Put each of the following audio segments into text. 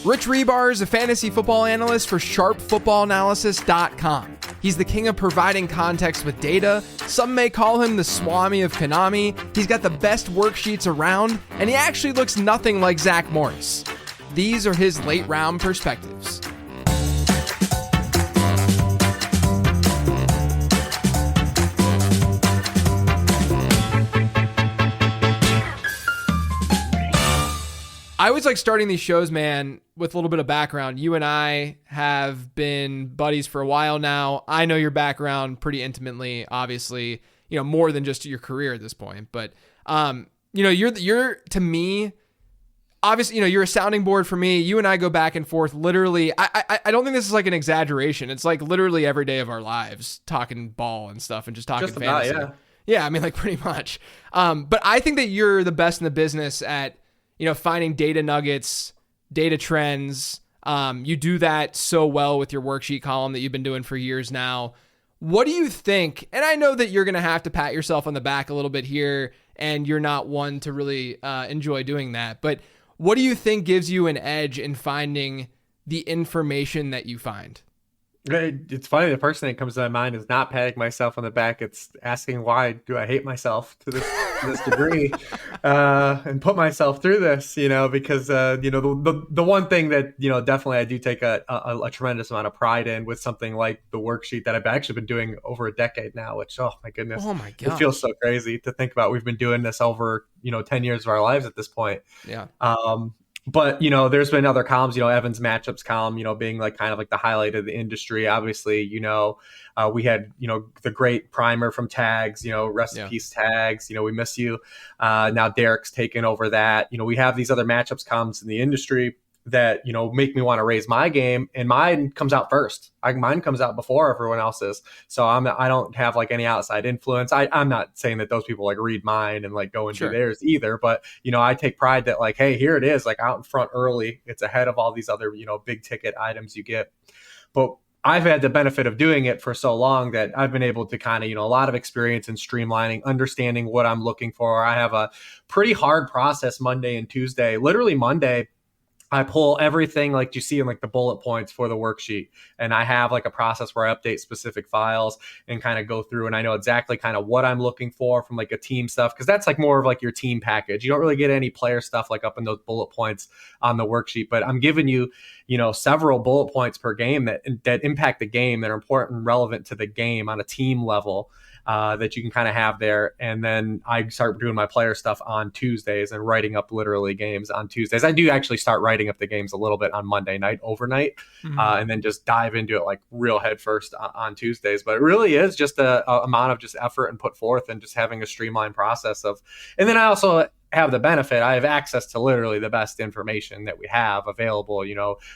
Rich Hribar is a fantasy football analyst for sharpfootballanalysis.com. He's the king of providing context with data. Some may call him the Swami of Konami. He's got the best worksheets around, and he actually looks nothing like Zach Morris. These are his late round perspectives. I always like starting these shows, man, with a little bit of background. You and I have been buddies for a while now. I know your background pretty intimately, obviously, more than just your career at this point. But, you're to me, obviously, you're a sounding board for me. You and I go back and forth literally. I don't think this is like an exaggeration. It's like literally every day of our lives talking ball and stuff and just talking fantasy. About, yeah, I mean, like pretty much. But I think that you're the best in the business at finding data nuggets, data trends. You do that so well with your worksheet column that you've been doing for years now. What do you think? And I know that you're going to have to pat yourself on the back a little bit here, and you're not one to really enjoy doing that. But what do you think gives you an edge in finding the information that you find? It's funny. The first thing that comes to my mind is not patting myself on the back. It's asking, why do I hate myself to this degree and put myself through this, because, the one thing that, definitely I do take a tremendous amount of pride in with something like the worksheet that I've actually been doing over a decade now, which, oh my goodness, oh my God, it feels so crazy to think about. We've been doing this over, 10 years of our lives at this point. Yeah. But, there's been other columns, Evan's matchups column, being like kind of like the highlight of the industry. Obviously, we had, the great primer from Tags, rest in peace Tags, we miss you. Now Derek's taken over that. We have these other matchups columns in the industry that, make me want to raise my game, and mine comes out first. Mine comes out before everyone else's. So I don't have like any outside influence. I'm not saying that those people like read mine and like go and do theirs either, but I take pride that like, hey, here it is, like out in front early. It's ahead of all these other, big ticket items you get. But I've had the benefit of doing it for so long that I've been able to kind of, a lot of experience in streamlining, understanding what I'm looking for. I have a pretty hard process Monday and Tuesday. Literally Monday, I pull everything like you see in like the bullet points for the worksheet. And I have like a process where I update specific files and kind of go through, and I know exactly kind of what I'm looking for from like a team stuff. Cause that's like more of like your team package. You don't really get any player stuff like up in those bullet points on the worksheet, but I'm giving you, several bullet points per game that impact the game, that are important and relevant to the game on a team level. That you can kind of have there. And then I start doing my player stuff on Tuesdays and writing up literally games on Tuesdays. I do actually start writing up the games a little bit on Monday night overnight, and then just dive into it like real head first on Tuesdays. But it really is just a amount of just effort and put forth and just having a streamlined process of, and then I also have the benefit, I have access to literally the best information that we have available.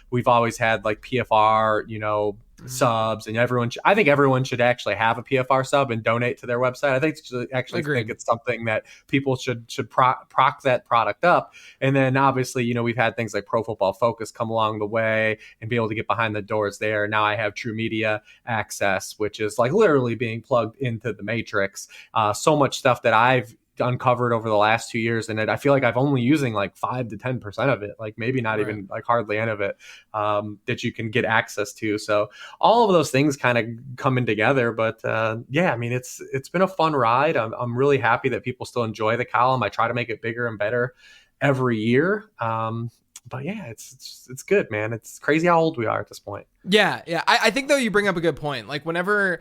We've always had like PFR, subs, and I think everyone should actually have a PFR sub and donate to their website. I think think it's something that people should proc that product up. And then obviously, we've had things like Pro Football Focus come along the way and be able to get behind the doors there. Now I have True Media access, which is like literally being plugged into the matrix. So much stuff that I've uncovered over the last 2 years, and I feel like I've only using like 5 to 10% of it, like maybe not even like hardly any of it, that you can get access to. So all of those things kind of coming together. But I mean, it's been a fun ride. I'm really happy that people still enjoy the column. I try to make it bigger and better every year. But yeah, it's good, man. It's crazy how old we are at this point. Yeah. I think though you bring up a good point. Like whenever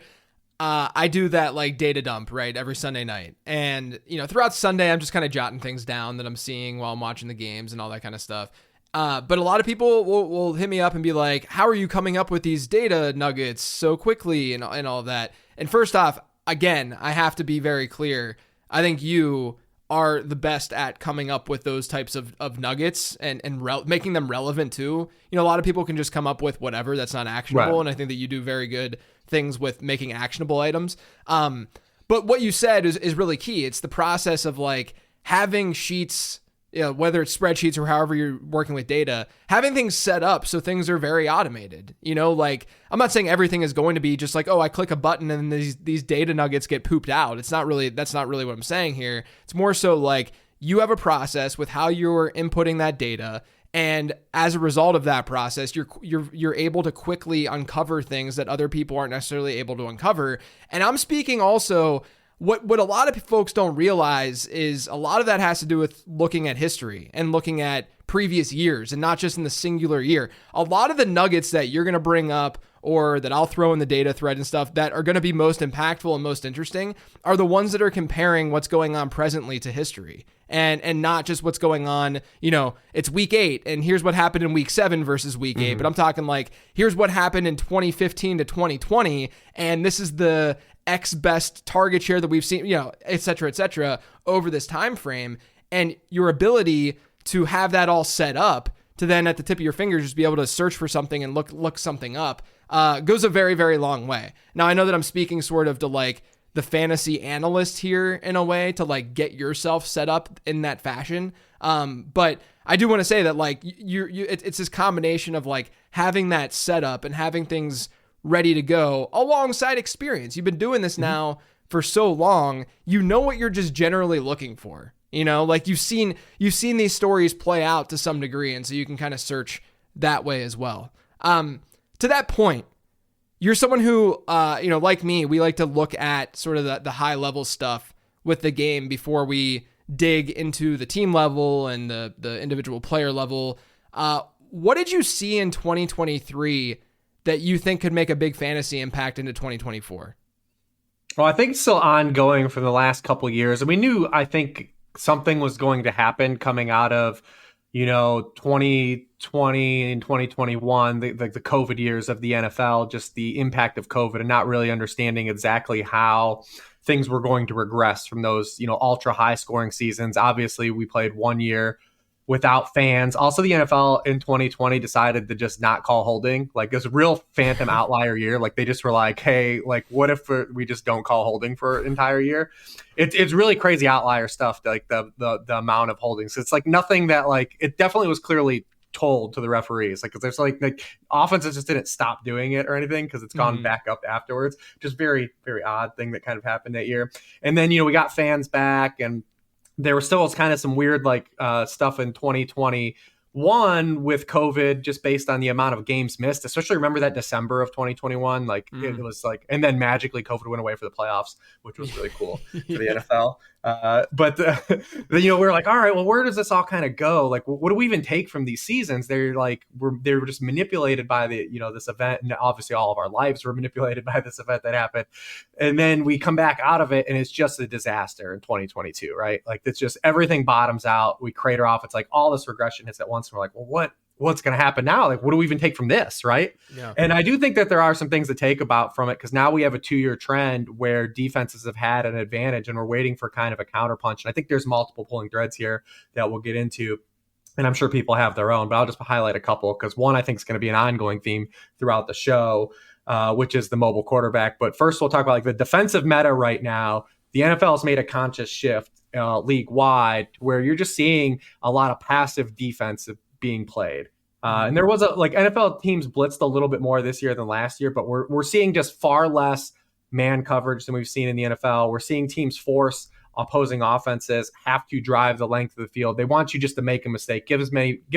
I do that like data dump, right, every Sunday night. And, throughout Sunday, I'm just kind of jotting things down that I'm seeing while I'm watching the games and all that kind of stuff. But a lot of people will hit me up and be like, how are you coming up with these data nuggets so quickly and all that? And first off, again, I have to be very clear. I think you are the best at coming up with those types of nuggets and making them relevant too. A lot of people can just come up with whatever that's not actionable. Right. And I think that you do very good things with making actionable items. But what you said is really key. It's the process of like having sheets, whether it's spreadsheets or however you're working with data, having things set up so things are very automated. Like I'm not saying everything is going to be just like, oh, I click a button and these data nuggets get pooped out. That's not really what I'm saying here. It's more so like you have a process with how you're inputting that data, And as a result of that process, you're able to quickly uncover things that other people aren't necessarily able to uncover. And I'm speaking also, what a lot of folks don't realize is a lot of that has to do with looking at history and looking at previous years and not just in the singular year. A lot of the nuggets that you're going to bring up or that I'll throw in the data thread and stuff that are going to be most impactful and most interesting are the ones that are comparing what's going on presently to history and not just what's going on, it's week 8 and here's what happened in week 7 versus week 8. But I'm talking like, here's what happened in 2015 to 2020. And this is the X best target share that we've seen, et cetera, over this time frame. And your ability to have that all set up to then at the tip of your fingers just be able to search for something and look something up goes a very, very long way. Now, I know that I'm speaking sort of to like the fantasy analyst here in a way to like get yourself set up in that fashion. But I do want to say that like it's this combination of like having that setup and having things ready to go alongside experience. You've been doing this now for so long, what you're just generally looking for. Like you've seen these stories play out to some degree, and so you can kind of search that way as well. To that point, you're someone who, like me, we like to look at sort of the high level stuff with the game before we dig into the team level and the individual player level. What did you see in 2023 that you think could make a big fantasy impact into 2024? Well, I think it's still ongoing for the last couple of years. And we knew, I think, something was going to happen coming out of, 2020 and 2021, the COVID years of the NFL, just the impact of COVID and not really understanding exactly how things were going to regress from those, ultra high scoring seasons. Obviously, we played 1 year without fans. Also, the NFL in 2020 decided to just not call holding. Like, it was a real phantom outlier year. Like, they just were like, hey, like, what if we just don't call holding for an entire year? It's really crazy outlier stuff, like the amount of holdings. It's like nothing that, like, it definitely was clearly told to the referees. Like, 'cause there's like offenses just didn't stop doing it or anything because it's gone back up afterwards. Just very, very odd thing that kind of happened that year. And then, we got fans back, and there was still kind of some weird stuff in 2021 with COVID, just based on the amount of games missed. Especially remember that December of 2021, it was like, and then magically COVID went away for the playoffs, which was really cool for the NFL. But then, we were like, all right, well, where does this all kind of go? Like, what do we even take from these seasons? They were just manipulated by this event, and obviously all of our lives were manipulated by this event that happened. And then we come back out of it, and it's just a disaster in 2022, right? Like, it's just everything bottoms out. We crater off. It's like all this regression hits at once. And we're like, well, what's going to happen now? Like, what do we even take from this, right? Yeah. And I do think that there are some things to take about from it, because now we have a 2-year trend where defenses have had an advantage, and we're waiting for kind of a counterpunch. And I think there's multiple pulling threads here that we'll get into, and I'm sure people have their own, but I'll just highlight a couple, because one I think is going to be an ongoing theme throughout the show, which is the mobile quarterback. But first, we'll talk about the defensive meta right now. The NFL has made a conscious shift league wide where you're just seeing a lot of passive defense being played. And there was NFL teams blitzed a little bit more this year than last year, but we're seeing just far less man coverage than we've seen in the NFL. We're seeing teams force opposing offenses have to drive the length of the field. They want you just to make a mistake, give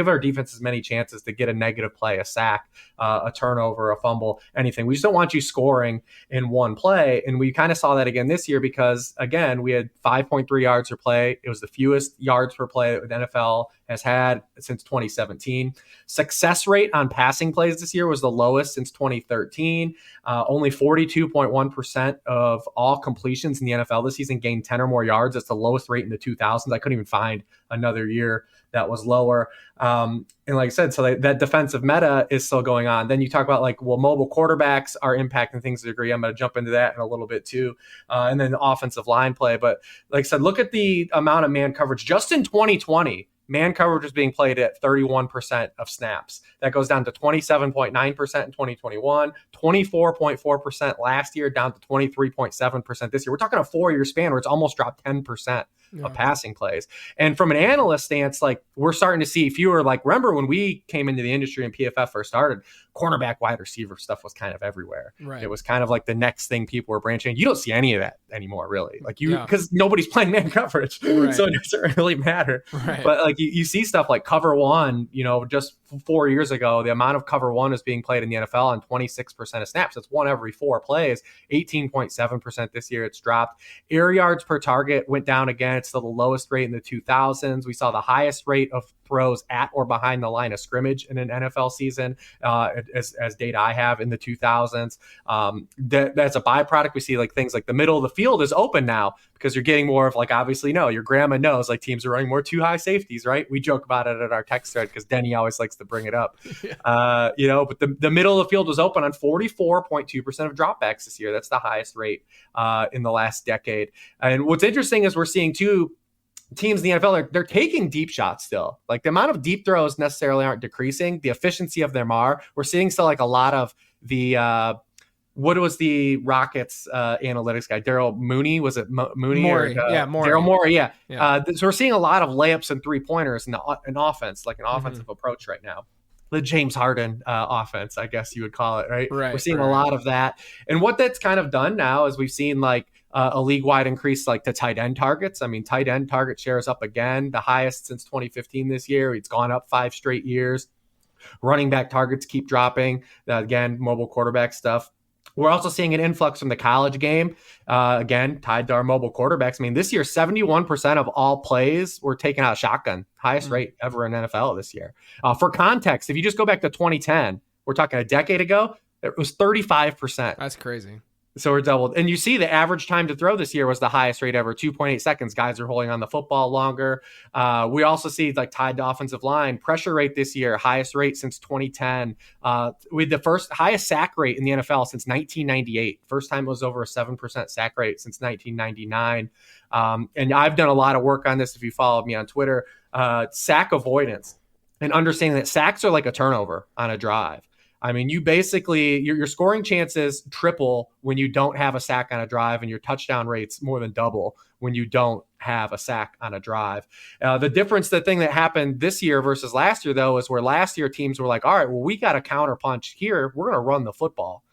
our defense as many chances to get a negative play, a sack, a turnover, a fumble, anything. We just don't want you scoring in one play. And we kind of saw that again this year because, again, we had 5.3 yards per play. It was the fewest yards per play that the NFL has had since 2017. Success rate on passing plays this year was the lowest since 2013. Only 42.1% of all completions in the NFL this season gained 10 or more yards. That's the lowest rate in the 2000s. I couldn't even find another year that was lower. And like I said, so that defensive meta is still going on. Then you talk about mobile quarterbacks are impacting things to a degree. I'm going to jump into that in a little bit too. And then the offensive line play. But like I said, look at the amount of man coverage just in 2020. Man coverage was being played at 31% of snaps. That goes down to 27.9% in 2021, 24.4% last year, down to 23.7% this year. We're talking a 4-year span where it's almost dropped 10%. of passing plays. And from an analyst stance, like we're starting to see fewer, like remember when we came into the industry and PFF first started, cornerback, wide receiver stuff was kind of everywhere. Right. It was kind of like the next thing people were branching. You don't see any of that anymore, really. Like because nobody's playing man coverage. Right. So it doesn't really matter. Right. But like you see stuff like cover one, just 4 years ago, the amount of cover one is being played in the NFL on 26% of snaps. That's 1 every 4 plays, 18.7% this year. It's dropped. Air yards per target went down again. It's still the lowest rate in the 2000s. We saw the highest rate of throws at or behind the line of scrimmage in an NFL season, as data I have in the 2000s. That's a byproduct. We see like things like the middle of the field is open now because you're getting more of like, obviously, your grandma knows like teams are running more 2 high safeties, right? We joke about it at our text thread because Denny always likes to bring it up. But the middle of the field was open on 44.2% of dropbacks this year. That's the highest rate in the last decade. And what's interesting is we're seeing two teams in the NFL, they're taking deep shots still. Like the amount of deep throws necessarily aren't decreasing. The efficiency of them are. We're seeing still like a lot of the what was the Rockets analytics guy? Daryl Mooney? Was it Mooney? Morey. Morey. Daryl Morey, yeah. So we're seeing a lot of layups and 3-pointers in offense, like an offensive approach right now. The James Harden offense, I guess you would call it, right? We're seeing a lot of that. And what that's kind of done now is we've seen like a league-wide increase like to tight end targets. I mean, tight end target share is up again, the highest since 2015 this year. It's gone up 5 straight years. Running back targets keep dropping. Again, mobile quarterback stuff. We're also seeing an influx from the college game, again, tied to our mobile quarterbacks. I mean, this year, 71% of all plays were taken out of shotgun, highest rate ever in NFL this year. For context, if you just go back to 2010, we're talking a decade ago, it was 35%. That's crazy. So we're doubled. And you see the average time to throw this year was the highest rate ever, 2.8 seconds. Guys are holding on the football longer. We also see like tied to offensive line pressure rate this year, highest rate since 2010. With the highest sack rate in the NFL since 1998. First time it was over a 7% sack rate since 1999. And I've done a lot of work on this. If you follow me on Twitter, sack avoidance and understanding that sacks are like a turnover on a drive. I mean, you basically, your scoring chances triple when you don't have a sack on a drive, and your touchdown rates more than double when you don't have a sack on a drive. The thing that happened this year versus last year, though, is where last year teams were like, all right, well, we got a counter punch here. We're going to run the football.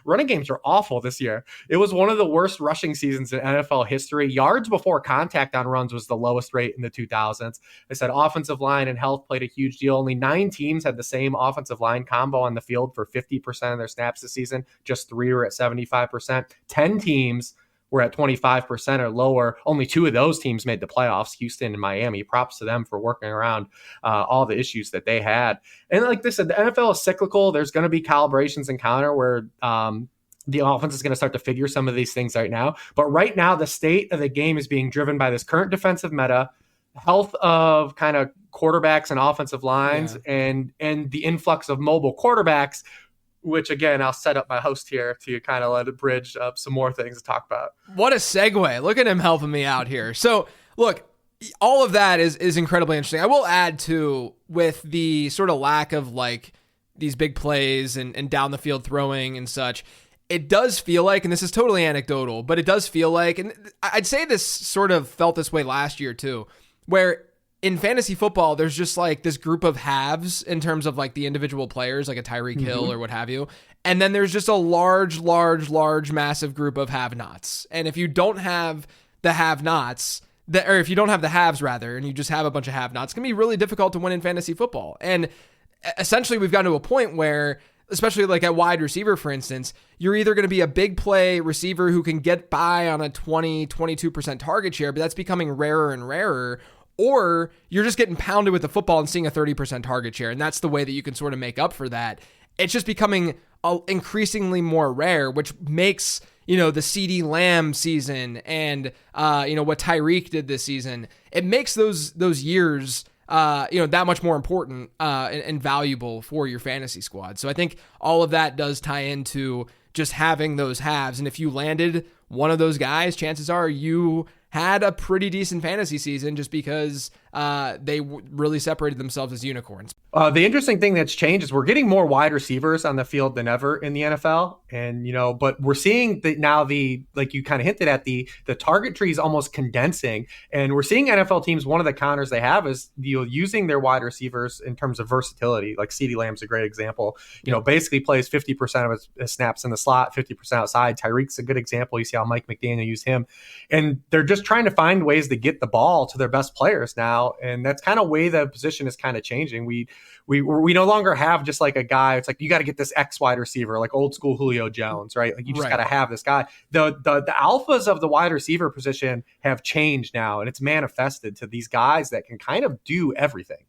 Running games are awful this year. It was one of the worst rushing seasons in NFL history. Yards before contact on runs was the lowest rate in the 2000s. I said offensive line and health played a huge deal. Only 9 teams had the same offensive line combo on the field for 50% of their snaps this season. Just 3 were at 75%. 10 teams were at 25% or lower. Only 2 of those teams made the playoffs, Houston and Miami. Props to them for working around all the issues that they had. And like this said, the NFL is cyclical. There's going to be calibrations and counter where the offense is going to start to figure some of these things right now. But right now, the state of the game is being driven by this current defensive meta, health of kind of quarterbacks and offensive lines, and the influx of mobile quarterbacks, which, again, I'll set up my host here to kind of let it bridge up some more things to talk about. What a segue. Look at him helping me out here. So, look, all of that is incredibly interesting. I will add, too, with the sort of lack of, like, these big plays and down the field throwing and such, it does feel like, and this is totally anecdotal, but it does feel like, and I'd say this sort of felt this way last year, too, where in fantasy football, there's just like this group of halves in terms of like the individual players, like a Tyreek Hill or what have you. And then there's just a large, massive group of have-nots. And if you don't have the have-nots, or if you don't have the haves rather, and you just have a bunch of have-nots, it's going to be really difficult to win in fantasy football. And essentially we've gotten to a point where, especially like at wide receiver, for instance, you're either going to be a big play receiver who can get by on a 22% target share, but that's becoming rarer and rarer, or you're just getting pounded with the football and seeing a 30% target share. And that's the way that you can sort of make up for that. It's just becoming increasingly more rare, which makes, the CeeDee Lamb season and, what Tyreek did this season, it makes those years, that much more important and valuable for your fantasy squad. So I think all of that does tie into just having those halves. And if you landed one of those guys, chances are you had a pretty decent fantasy season just because they really separated themselves as unicorns. The interesting thing that's changed is we're getting more wide receivers on the field than ever in the NFL. And, but we're seeing that now like you kind of hinted at, the target tree is almost condensing. And we're seeing NFL teams, one of the counters they have is using their wide receivers in terms of versatility. Like CeeDee Lamb's a great example, basically plays 50% of his snaps in the slot, 50% outside. Tyreek's a good example. You see how Mike McDaniel used him. And they're just trying to find ways to get the ball to their best players now. And that's kind of way the position is kind of changing. We no longer have just like a guy. It's like, you got to get this X wide receiver, like old school Julio Jones, right? Like you just got to have this guy. The alphas of the wide receiver position have changed now, and it's manifested to these guys that can kind of do everything.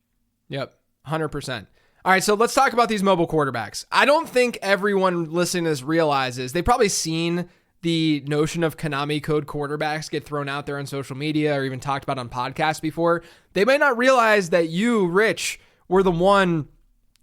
Yep. 100%. All right. So let's talk about these mobile quarterbacks. I don't think everyone listening to this realizes they've probably seen the notion of Konami code quarterbacks get thrown out there on social media or even talked about on podcasts before. They may not realize that you, Rich, were the one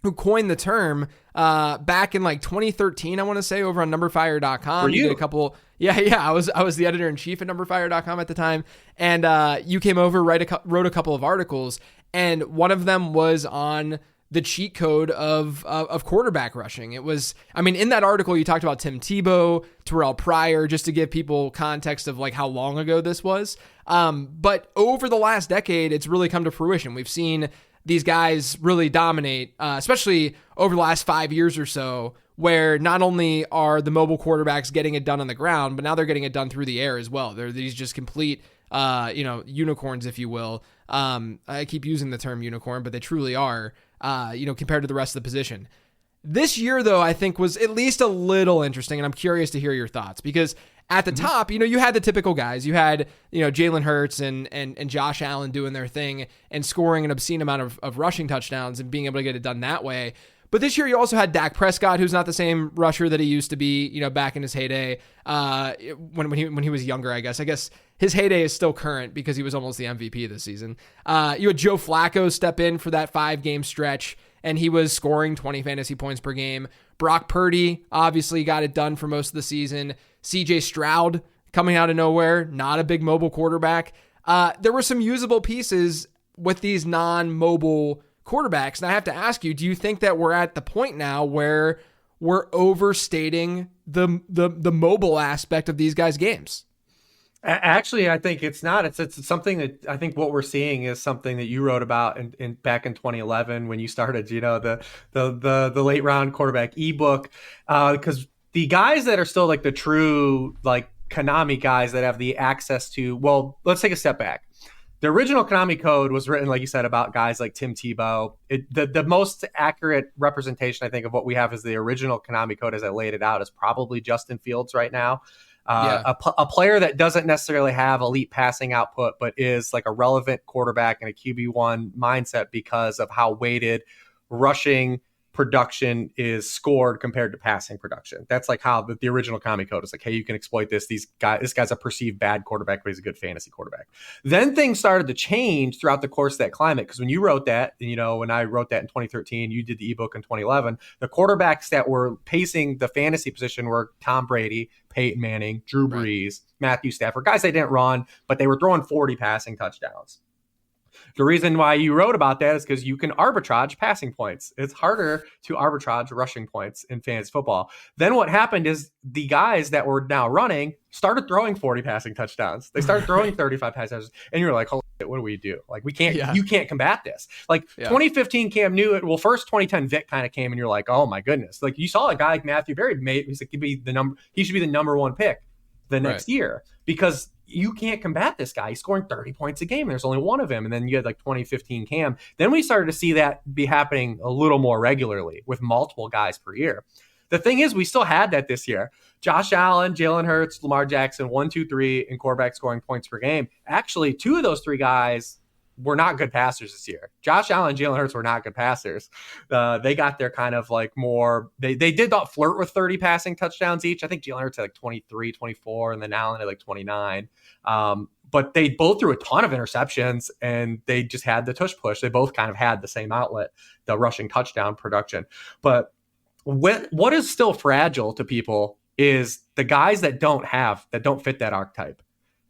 who coined the term back in like 2013, I want to say, over on numberfire.com. Were you? Did a couple. Yeah. I was the editor in chief at numberfire.com at the time. And you came over, wrote a couple of articles, and one of them was on the cheat code of quarterback rushing. It was, in that article, you talked about Tim Tebow, Terrell Pryor, just to give people context of like how long ago this was. But over the last decade, it's really come to fruition. We've seen these guys really dominate, especially over the last 5 years or so, where not only are the mobile quarterbacks getting it done on the ground, but now they're getting it done through the air as well. They're these just complete, unicorns, if you will. I keep using the term unicorn, but they truly are, compared to the rest of the position. This year, though, I think was at least a little interesting, and I'm curious to hear your thoughts, because at the top, you had the typical guys. You had, Jalen Hurts and Josh Allen doing their thing and scoring an obscene amount of rushing touchdowns and being able to get it done that way. But this year, you also had Dak Prescott, who's not the same rusher that he used to be, back in his heyday, when he was younger, I guess. I guess his heyday is still current because he was almost the MVP this season. You had Joe Flacco step in for that 5-game stretch, and he was scoring 20 fantasy points per game. Brock Purdy obviously got it done for most of the season. CJ Stroud coming out of nowhere, not a big mobile quarterback. There were some usable pieces with these non-mobile quarterbacks. And I have to ask you, do you think that we're at the point now where we're overstating the mobile aspect of these guys' games? Actually, I think it's not. It's something that I think what we're seeing is something that you wrote about in back in 2011 when you started, the late round quarterback ebook, because the guys that are still like the true like Konami guys that have the access to, well, let's take a step back. The original Konami code was written, like you said, about guys like Tim Tebow. The most accurate representation, I think, of what we have is the original Konami code as I laid it out is probably Justin Fields right now. A player that doesn't necessarily have elite passing output, but is like a relevant quarterback and a QB1 mindset because of how weighted rushing production is scored compared to passing production. That's like how the original Konami code is like, hey, you can exploit this. This guy's a perceived bad quarterback, but he's a good fantasy quarterback. Then things started to change throughout the course of that climate. Because when you wrote that, when I wrote that in 2013, you did the ebook in 2011, the quarterbacks that were pacing the fantasy position were Tom Brady, Peyton Manning, Drew Brees, Matthew Stafford, guys they didn't run, but they were throwing 40 passing touchdowns. The reason why you wrote about that is because you can arbitrage passing points. It's harder to arbitrage rushing points in fantasy football. Then what happened is the guys that were now running started throwing 40 passing touchdowns. They started throwing 35 passing touchdowns. And you're like, holy shit, what do we do? Like, you can't combat this. Like 2015 Cam Newton, well, first 2010 Vic kind of came and you're like, oh my goodness. Like you saw a guy like Matthew Berry, he's like, he should be the number one pick the next year because you can't combat this guy. He's scoring 30 points a game. There's only one of him. And then you had like 2015 Cam. Then we started to see that be happening a little more regularly with multiple guys per year. The thing is, we still had that this year. Josh Allen, Jalen Hurts, Lamar Jackson, 1, 2, 3 in quarterback scoring points per game. Actually, 2 of those 3 guys were not good passers this year. Josh Allen and Jalen Hurts were not good passers. They got their kind of like more, they did not flirt with 30 passing touchdowns each. I think Jalen Hurts had like 23, 24, and then Allen had like 29. But they both threw a ton of interceptions and they just had the tush push. They both kind of had the same outlet, the rushing touchdown production. But what is still fragile to people is the guys that don't fit that archetype.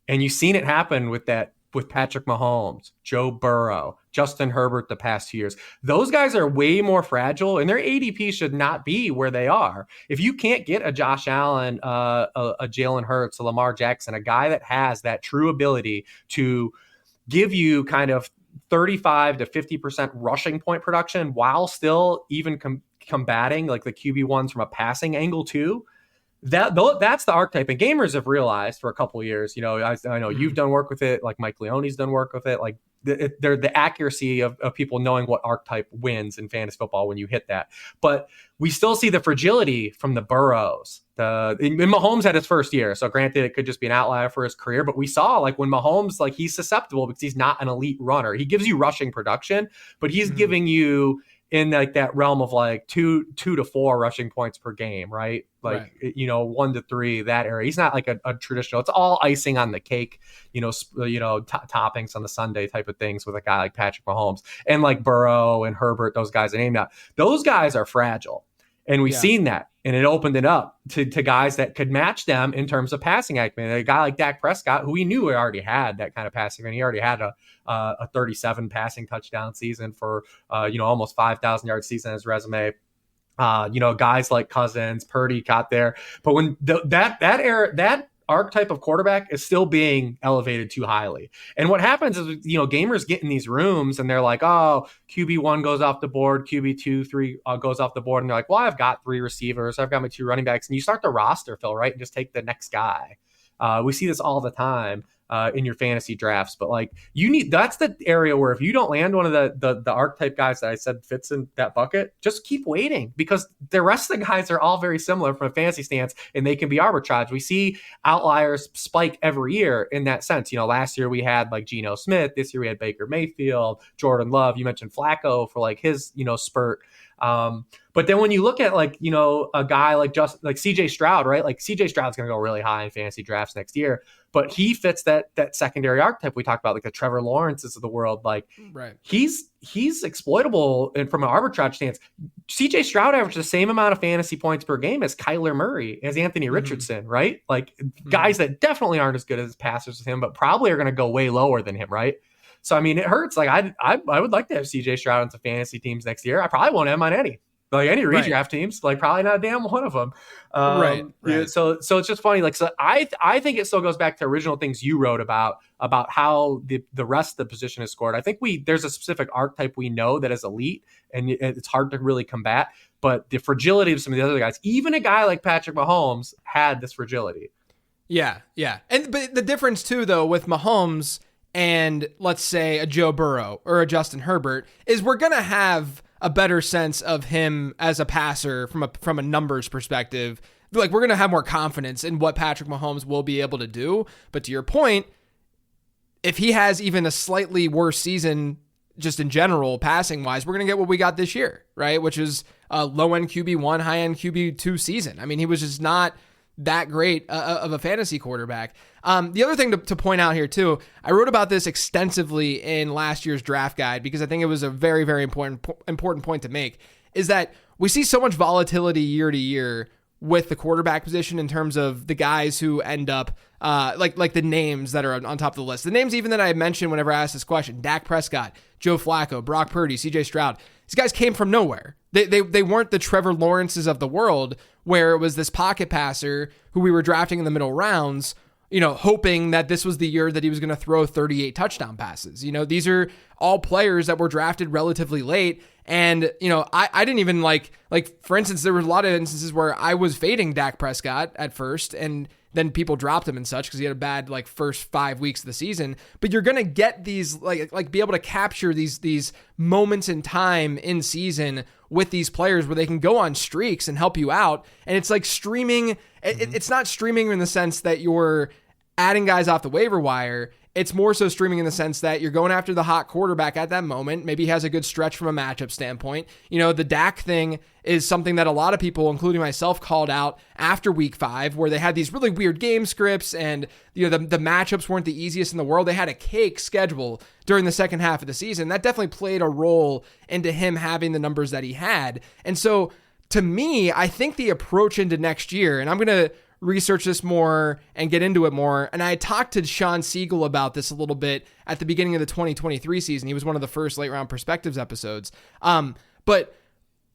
And you've seen it happen with that with Patrick Mahomes, Joe Burrow, Justin Herbert the past 2 years. Those guys are way more fragile, and their ADP should not be where they are. If you can't get a Josh Allen, a Jalen Hurts, a Lamar Jackson, a guy that has that true ability to give you kind of 35 to 50% rushing point production while still even combating like the QB1s from a passing angle too, that's the archetype. And gamers have realized for a couple of years, you know, I know you've done work with it, like Mike Leone's done work with it, like the accuracy of people knowing what archetype wins in fantasy football when you hit that. But we still see the fragility from the Burrows. Mahomes had his first year, so granted it could just be an outlier for his career, but we saw like when Mahomes, like he's susceptible because he's not an elite runner. He gives you rushing production, but he's giving you in like that realm of like two to four rushing points per game, right? Like, you know, 1 to 3, that area. He's not like a traditional, it's all icing on the cake, toppings on the sundae type of things with a guy like Patrick Mahomes and like Burrow and Herbert, those guys I named out. Those guys are fragile. And we've seen that, and it opened it up to guys that could match them in terms of passing acumen. A guy like Dak Prescott, who we knew he already had that kind of passing, and he already had a 37 passing touchdown season for almost 5,000 yard season on his resume. Guys like Cousins, Purdy got there, but when that archetype of quarterback is still being elevated too highly. And what happens is, gamers get in these rooms and they're like, oh, QB1 goes off the board, QB2, 3 goes off the board. And they're like, well, I've got 3 receivers. I've got my 2 running backs. And you start the roster fill, right? And just take the next guy. We see this all the time in your fantasy drafts, but like that's the area where if you don't land one of the archetype guys that I said fits in that bucket, just keep waiting, because the rest of the guys are all very similar from a fantasy stance and they can be arbitrage. We see outliers spike every year in that sense. Last year we had like Geno Smith, this year we had Baker Mayfield, Jordan Love, you mentioned Flacco for like his, spurt. But then when you look at like, a guy like CJ Stroud, right? Like CJ Stroud's going to go really high in fantasy drafts next year, but he fits that secondary archetype we talked about, like the Trevor Lawrences of the world. Like he's exploitable. And from an arbitrage stance, CJ Stroud averaged the same amount of fantasy points per game as Kyler Murray, as Anthony Richardson, right? Like guys that definitely aren't as good as passers as him, but probably are going to go way lower than him, right? So, I mean, it hurts. Like, I would like to have CJ Stroud on some fantasy teams next year. I probably won't have him on any redraft teams. Like, probably not a damn one of them. Right. Yeah, so it's just funny. Like, so I think it still goes back to original things you wrote about how the rest of the position is scored. I think there's a specific archetype we know that is elite, and it's hard to really combat. But the fragility of some of the other guys, even a guy like Patrick Mahomes, had this fragility. Yeah. But the difference, too, though, with Mahomes and let's say a Joe Burrow or a Justin Herbert is we're going to have a better sense of him as a passer from a numbers perspective. Like, we're going to have more confidence in what Patrick Mahomes will be able to do. But to your point, if he has even a slightly worse season just in general, passing wise, we're going to get what we got this year, right? Which is a low end QB1, high end QB2 season. I mean, he was just not that great of a fantasy quarterback. The other thing to point out here too, I wrote about this extensively in last year's draft guide because I think it was a very, very important point to make, is that we see so much volatility year to year with the quarterback position in terms of the guys who end up like the names that are on top of the list. The names even that I mentioned whenever I asked this question: Dak Prescott, Joe Flacco, Brock Purdy, CJ Stroud. These guys came from nowhere. They weren't the Trevor Lawrences of the world where it was this pocket passer who we were drafting in the middle rounds, hoping that this was the year that he was going to throw 38 touchdown passes. These are all players that were drafted relatively late. And, I didn't even like, for instance, there were a lot of instances where I was fading Dak Prescott at first, and then people dropped him and such because he had a bad first 5 weeks of the season. But you're gonna get these be able to capture these moments in time in season with these players where they can go on streaks and help you out. And it's like streaming. It's not streaming in the sense that you're adding guys off the waiver wire. It's more so streaming in the sense that you're going after the hot quarterback at that moment. Maybe he has a good stretch from a matchup standpoint. The Dak thing is something that a lot of people, including myself, called out after week 5, where they had these really weird game scripts and the matchups weren't the easiest in the world. They had a cake schedule during the second half of the season. That definitely played a role into him having the numbers that he had. And so to me, I think the approach into next year, and I'm going to research this more and get into it more. And I talked to Sean Siegel about this a little bit at the beginning of the 2023 season. He was one of the first late round perspectives episodes. But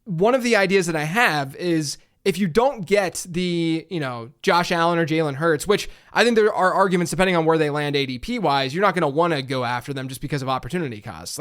one of the ideas that I have is, if you don't get the, Josh Allen or Jalen Hurts, which I think there are arguments depending on where they land ADP wise, you're not going to want to go after them just because of opportunity costs.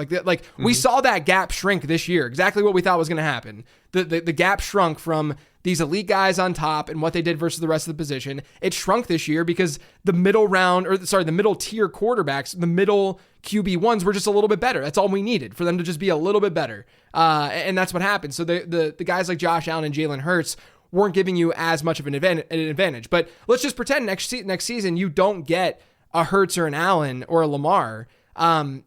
We saw that gap shrink this year, exactly what we thought was going to happen. The gap shrunk from these elite guys on top and what they did versus the rest of the position. It shrunk this year because the middle tier quarterbacks, the middle QB1s were just a little bit better. That's all we needed, for them to just be a little bit better. And that's what happened. So the guys like Josh Allen and Jalen Hurts weren't giving you as much of an advantage. But let's just pretend next season you don't get a Hurts or an Allen or a Lamar. I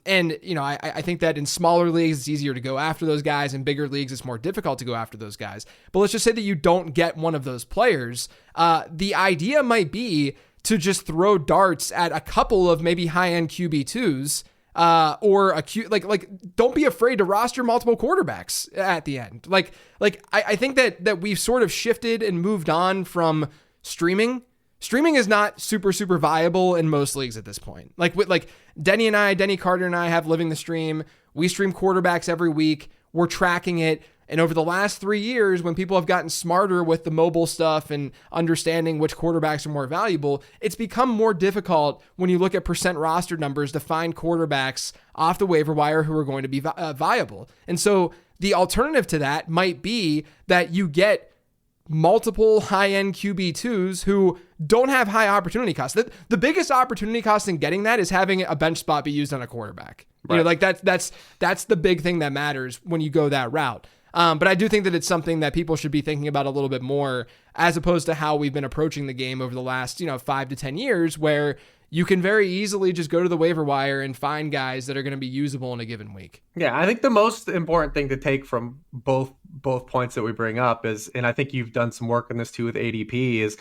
think that in smaller leagues, it's easier to go after those guys. In bigger leagues, it's more difficult to go after those guys. But let's just say that you don't get one of those players. The idea might be to just throw darts at a couple of maybe high-end QB2s, or don't be afraid to roster multiple quarterbacks at the end. I think that we've sort of shifted and moved on from streaming. Streaming is not super, super viable in most leagues at this point. Denny Carter and I have Living the Stream. We stream quarterbacks every week. We're tracking it. And over the last 3 years, when people have gotten smarter with the mobile stuff and understanding which quarterbacks are more valuable, it's become more difficult when you look at percent roster numbers to find quarterbacks off the waiver wire who are going to be viable. And so the alternative to that might be that you get multiple high-end QB2s who don't have high opportunity costs. The biggest opportunity cost in getting that is having a bench spot be used on a quarterback. Right. That's the big thing that matters when you go that route. But I do think that it's something that people should be thinking about a little bit more, as opposed to how we've been approaching the game over the last, 5 to 10 years, where you can very easily just go to the waiver wire and find guys that are going to be usable in a given week. Yeah, I think the most important thing to take from both points that we bring up is, and I think you've done some work on this too with ADP, is,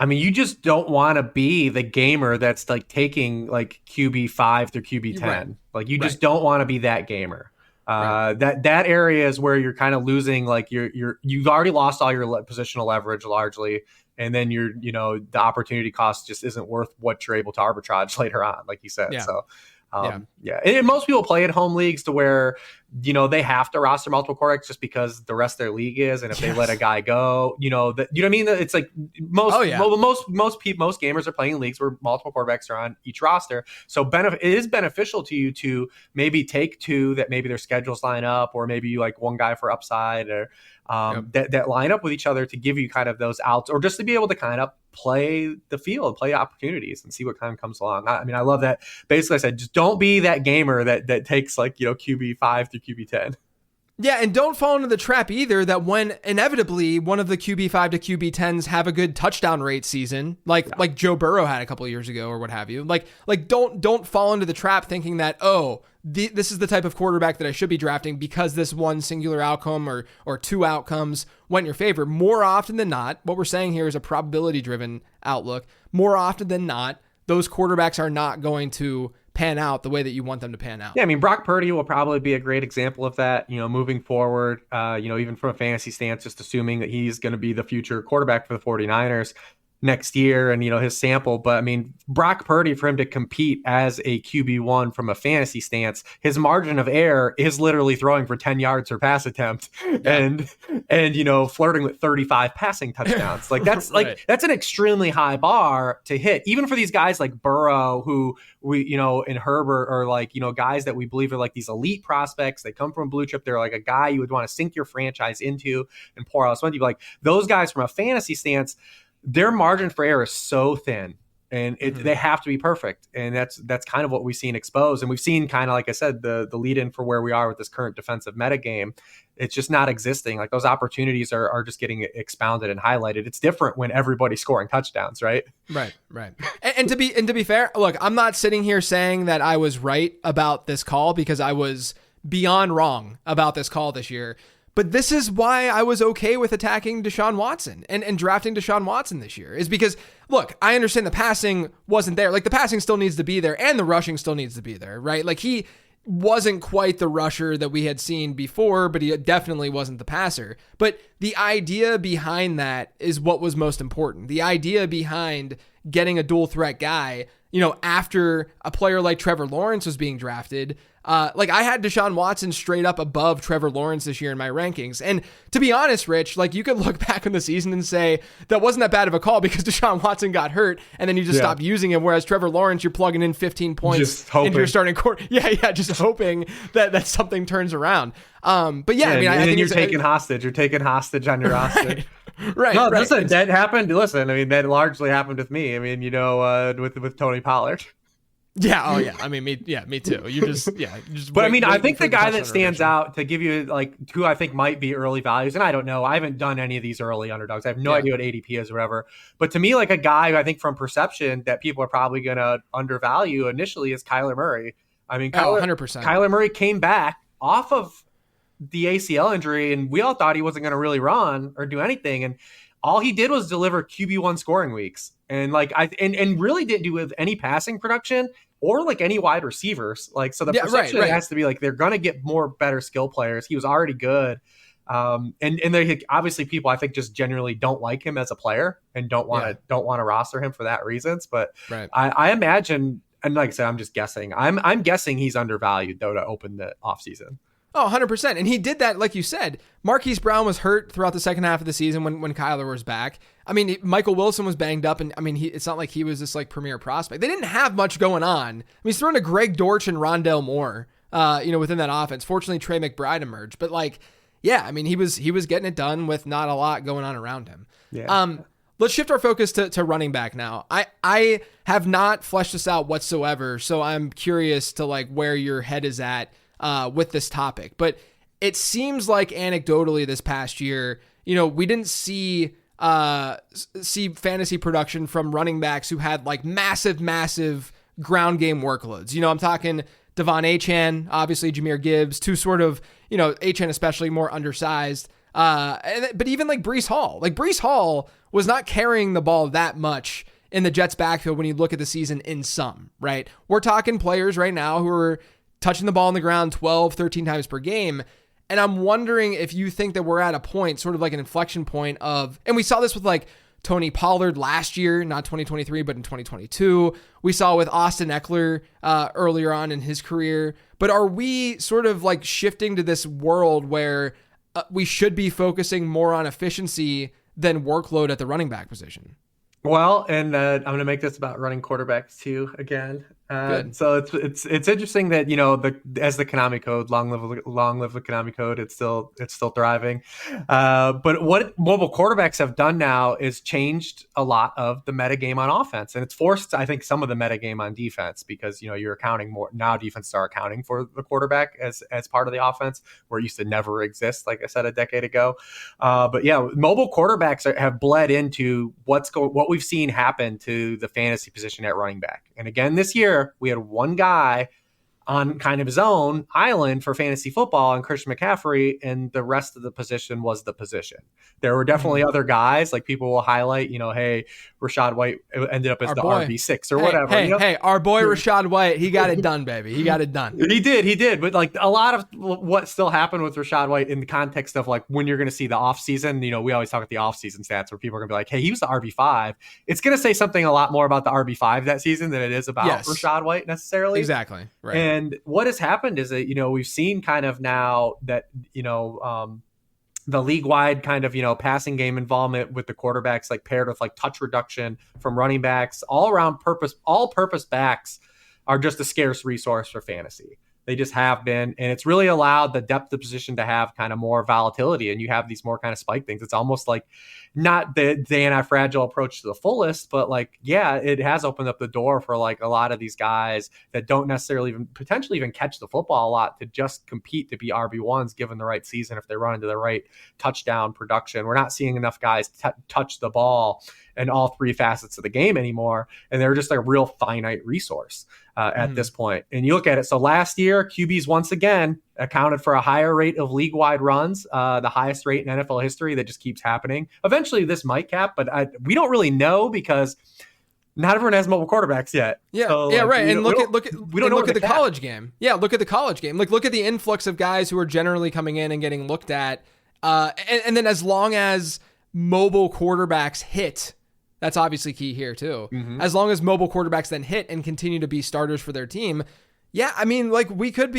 you just don't want to be the gamer that's taking QB 5 through QB 10. Right. You just don't want to be that gamer. Right. That area is where you're kind of losing, you've already lost all your positional leverage largely, and then the opportunity cost just isn't worth what you're able to arbitrage later on, like you said. Yeah. So and most people play at home leagues to where they have to roster multiple quarterbacks just because the rest of their league is, and if they let a guy go, what I mean? It's most gamers are playing in leagues where multiple quarterbacks are on each roster. So it is beneficial to you to maybe take two that maybe their schedules line up, or maybe you like one guy for upside, or that line up with each other to give you kind of those outs, or just to be able to kind of play the field, play opportunities, and see what kind of comes along. I love that. Basically, I said, just don't be that gamer that takes QB 5 through QB 10. Yeah, and don't fall into the trap either that when inevitably one of the QB 5 to QB 10s have a good touchdown rate season, like Joe Burrow had a couple of years ago or what have you. Don't fall into the trap thinking that, this is the type of quarterback that I should be drafting because this one singular outcome or two outcomes went in your favor. More often than not, what we're saying here is a probability-driven outlook. More often than not, those quarterbacks are not going to pan out the way that you want them to pan out. Yeah, Brock Purdy will probably be a great example of that, moving forward, even from a fantasy stance, just assuming that he's going to be the future quarterback for the 49ers next year, and his sample. But Brock Purdy, for him to compete as a QB1 from a fantasy stance, his margin of error is literally throwing for 10 yards per pass attempt, and flirting with 35 passing touchdowns. That's right. That's an extremely high bar to hit, even for these guys like Burrow, who we and Hribar are guys that we believe are these elite prospects. They come from blue chip. They're a guy you would want to sink your franchise into and pour out money. Those guys from a fantasy stance, their margin for error is so thin, and they have to be perfect. And that's kind of what we've seen exposed. And we've seen kind of, like I said, the lead in for where we are with this current defensive meta game. It's just not existing. Those opportunities are just getting expounded and highlighted. It's different when everybody's scoring touchdowns, right? Right. And to be fair, look, I'm not sitting here saying that I was right about this call, because I was beyond wrong about this call this year. But this is why I was okay with attacking Deshaun Watson and drafting Deshaun Watson this year, is because, look, I understand the passing wasn't there. The passing still needs to be there, and the rushing still needs to be there, right? wasn't quite the rusher that we had seen before, but he definitely wasn't the passer. But the idea behind that is what was most important. The idea behind getting a dual threat guy, after a player like Trevor Lawrence was being drafted, I had Deshaun Watson straight up above Trevor Lawrence this year in my rankings. And to be honest, Rich, you could look back on the season and say that wasn't that bad of a call because Deshaun Watson got hurt and then you just stopped using him. Whereas Trevor Lawrence, you're plugging in 15 points into your starting court. Yeah. Just hoping that something turns around. But yeah, I think you're taking hostage. You're taking hostage on your roster. Right. No, right. Listen, that happened. Listen, that largely happened with me. With Tony Pollard. Yeah. Oh, yeah. me too. But I think the guy that stands out to give you who I think might be early values, and I don't know, I haven't done any of these early underdogs. I have no idea what ADP is or whatever. But to me, a guy who I think from perception that people are probably going to undervalue initially is Kyler Murray. 100%. Kyler Murray came back off of the ACL injury, and we all thought he wasn't going to really run or do anything. And all he did was deliver QB1 scoring weeks. And and really didn't do with any passing production or any wide receivers. So the perception has to be they're going to get better skill players. He was already good. And they obviously people I think just generally don't like him as a player and don't want to roster him for that reasons. But I imagine, and like I said, I'm just guessing. I'm guessing he's undervalued though to open the offseason. Oh, 100%. And he did that, like you said. Marquise Brown was hurt throughout the second half of the season when Kyler was back. Michael Wilson was banged up, and it's not like he was this premier prospect. They didn't have much going on. He's throwing to Greg Dortch and Rondale Moore, within that offense. Fortunately, Trey McBride emerged, but he was getting it done with not a lot going on around him. Yeah. Let's shift our focus to running back now. I have not fleshed this out whatsoever, so I'm curious to where your head is at with this topic. But it seems like anecdotally this past year, we didn't see fantasy production from running backs who had massive ground game workloads. I'm talking Devon Achane, obviously Jahmyr Gibbs, two sort of, Achane especially more undersized. But even Breece Hall. Breece Hall was not carrying the ball that much in the Jets backfield when you look at the season in sum, right? We're talking players right now who are touching the ball on the ground 12, 13 times per game. And I'm wondering if you think that we're at a point, sort of an inflection point of, and we saw this with Tony Pollard last year, not 2023, but in 2022. We saw with Austin Eckler earlier on in his career. But are we sort of shifting to this world where we should be focusing more on efficiency than workload at the running back position? Well, and I'm going to make this about running quarterbacks too again. So it's interesting that as the Konami code, long live the Konami code, it's still thriving. But what mobile quarterbacks have done now is changed a lot of the metagame on offense, and it's forced I think some of the metagame on defense because you're accounting more now. Defenses are accounting for the quarterback as part of the offense, where it used to never exist, like I said a decade ago. But yeah, mobile quarterbacks have bled into what we've seen happen to the fantasy position at running back. And again, this year, we had one guy on kind of his own island for fantasy football and Christian McCaffrey, and the rest of the position was the position. There were definitely other guys, people will highlight, hey, Rachaad White ended up as the RB6 or whatever. Hey, our boy Rachaad White, he got it done, baby. He got it done. He did. But a lot of what still happened with Rachaad White in the context of when you're going to see the offseason, we always talk about the offseason stats where people are going to be like, hey, he was the RB5. It's going to say something a lot more about the RB5 that season than it is about Rachaad White necessarily. Exactly. Right. And what has happened is that, we've seen kind of now that, the league-wide kind of, passing game involvement with the quarterbacks, paired with touch reduction from running backs, all-purpose backs are just a scarce resource for fantasy. They just have been, and it's really allowed the depth of position to have kind of more volatility, and you have these more kind of spike things. It's almost not the anti-fragile approach to the fullest, but it has opened up the door for a lot of these guys that don't necessarily potentially even catch the football a lot to just compete to be RB1s given the right season if they run into the right touchdown production. We're not seeing enough guys touch the ball in all three facets of the game anymore, and they're just a real finite resource at this point. And you look at it, so last year QBs once again accounted for a higher rate of league-wide runs, the highest rate in NFL history. That just keeps happening. Eventually this might cap, but we don't really know because not everyone has mobile quarterbacks yet. Yeah, so, yeah, like, right. And look at the cap. college game. Yeah, look at the college game. Like, look at the influx of guys who are generally coming in and getting looked at. And then as long as mobile quarterbacks hit, that's obviously key here too. Mm-hmm. As long as mobile quarterbacks then hit and continue to be starters for their team. Yeah, I mean, like we could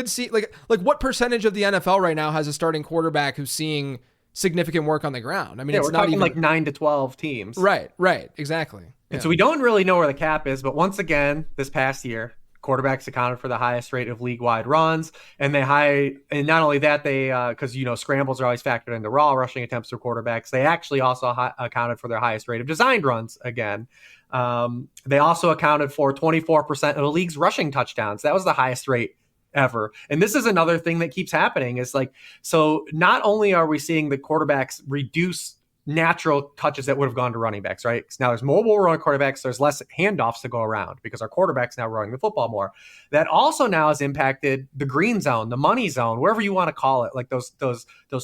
see like what percentage of the NFL right now has a starting quarterback who's seeing significant work on the ground? I mean, it's we're not talking even like 9 to 12 teams. Right, exactly. And so we don't really know where the cap is, but once again, this past year, quarterbacks accounted for the highest rate of league-wide runs, and and not only that, they because scrambles are always factored into raw rushing attempts for quarterbacks. They actually also accounted for their highest rate of designed runs again. They also accounted for 24% of the league's rushing touchdowns. That was the highest rate ever. And this is another thing that keeps happening is like, so not only are we seeing the quarterbacks reduce natural touches that would have gone to running backs, right? Now there's mobile running quarterbacks. There's less handoffs to go around because our quarterback's now running the football more. That also now has impacted the green zone, the money zone, wherever you want to call it, like those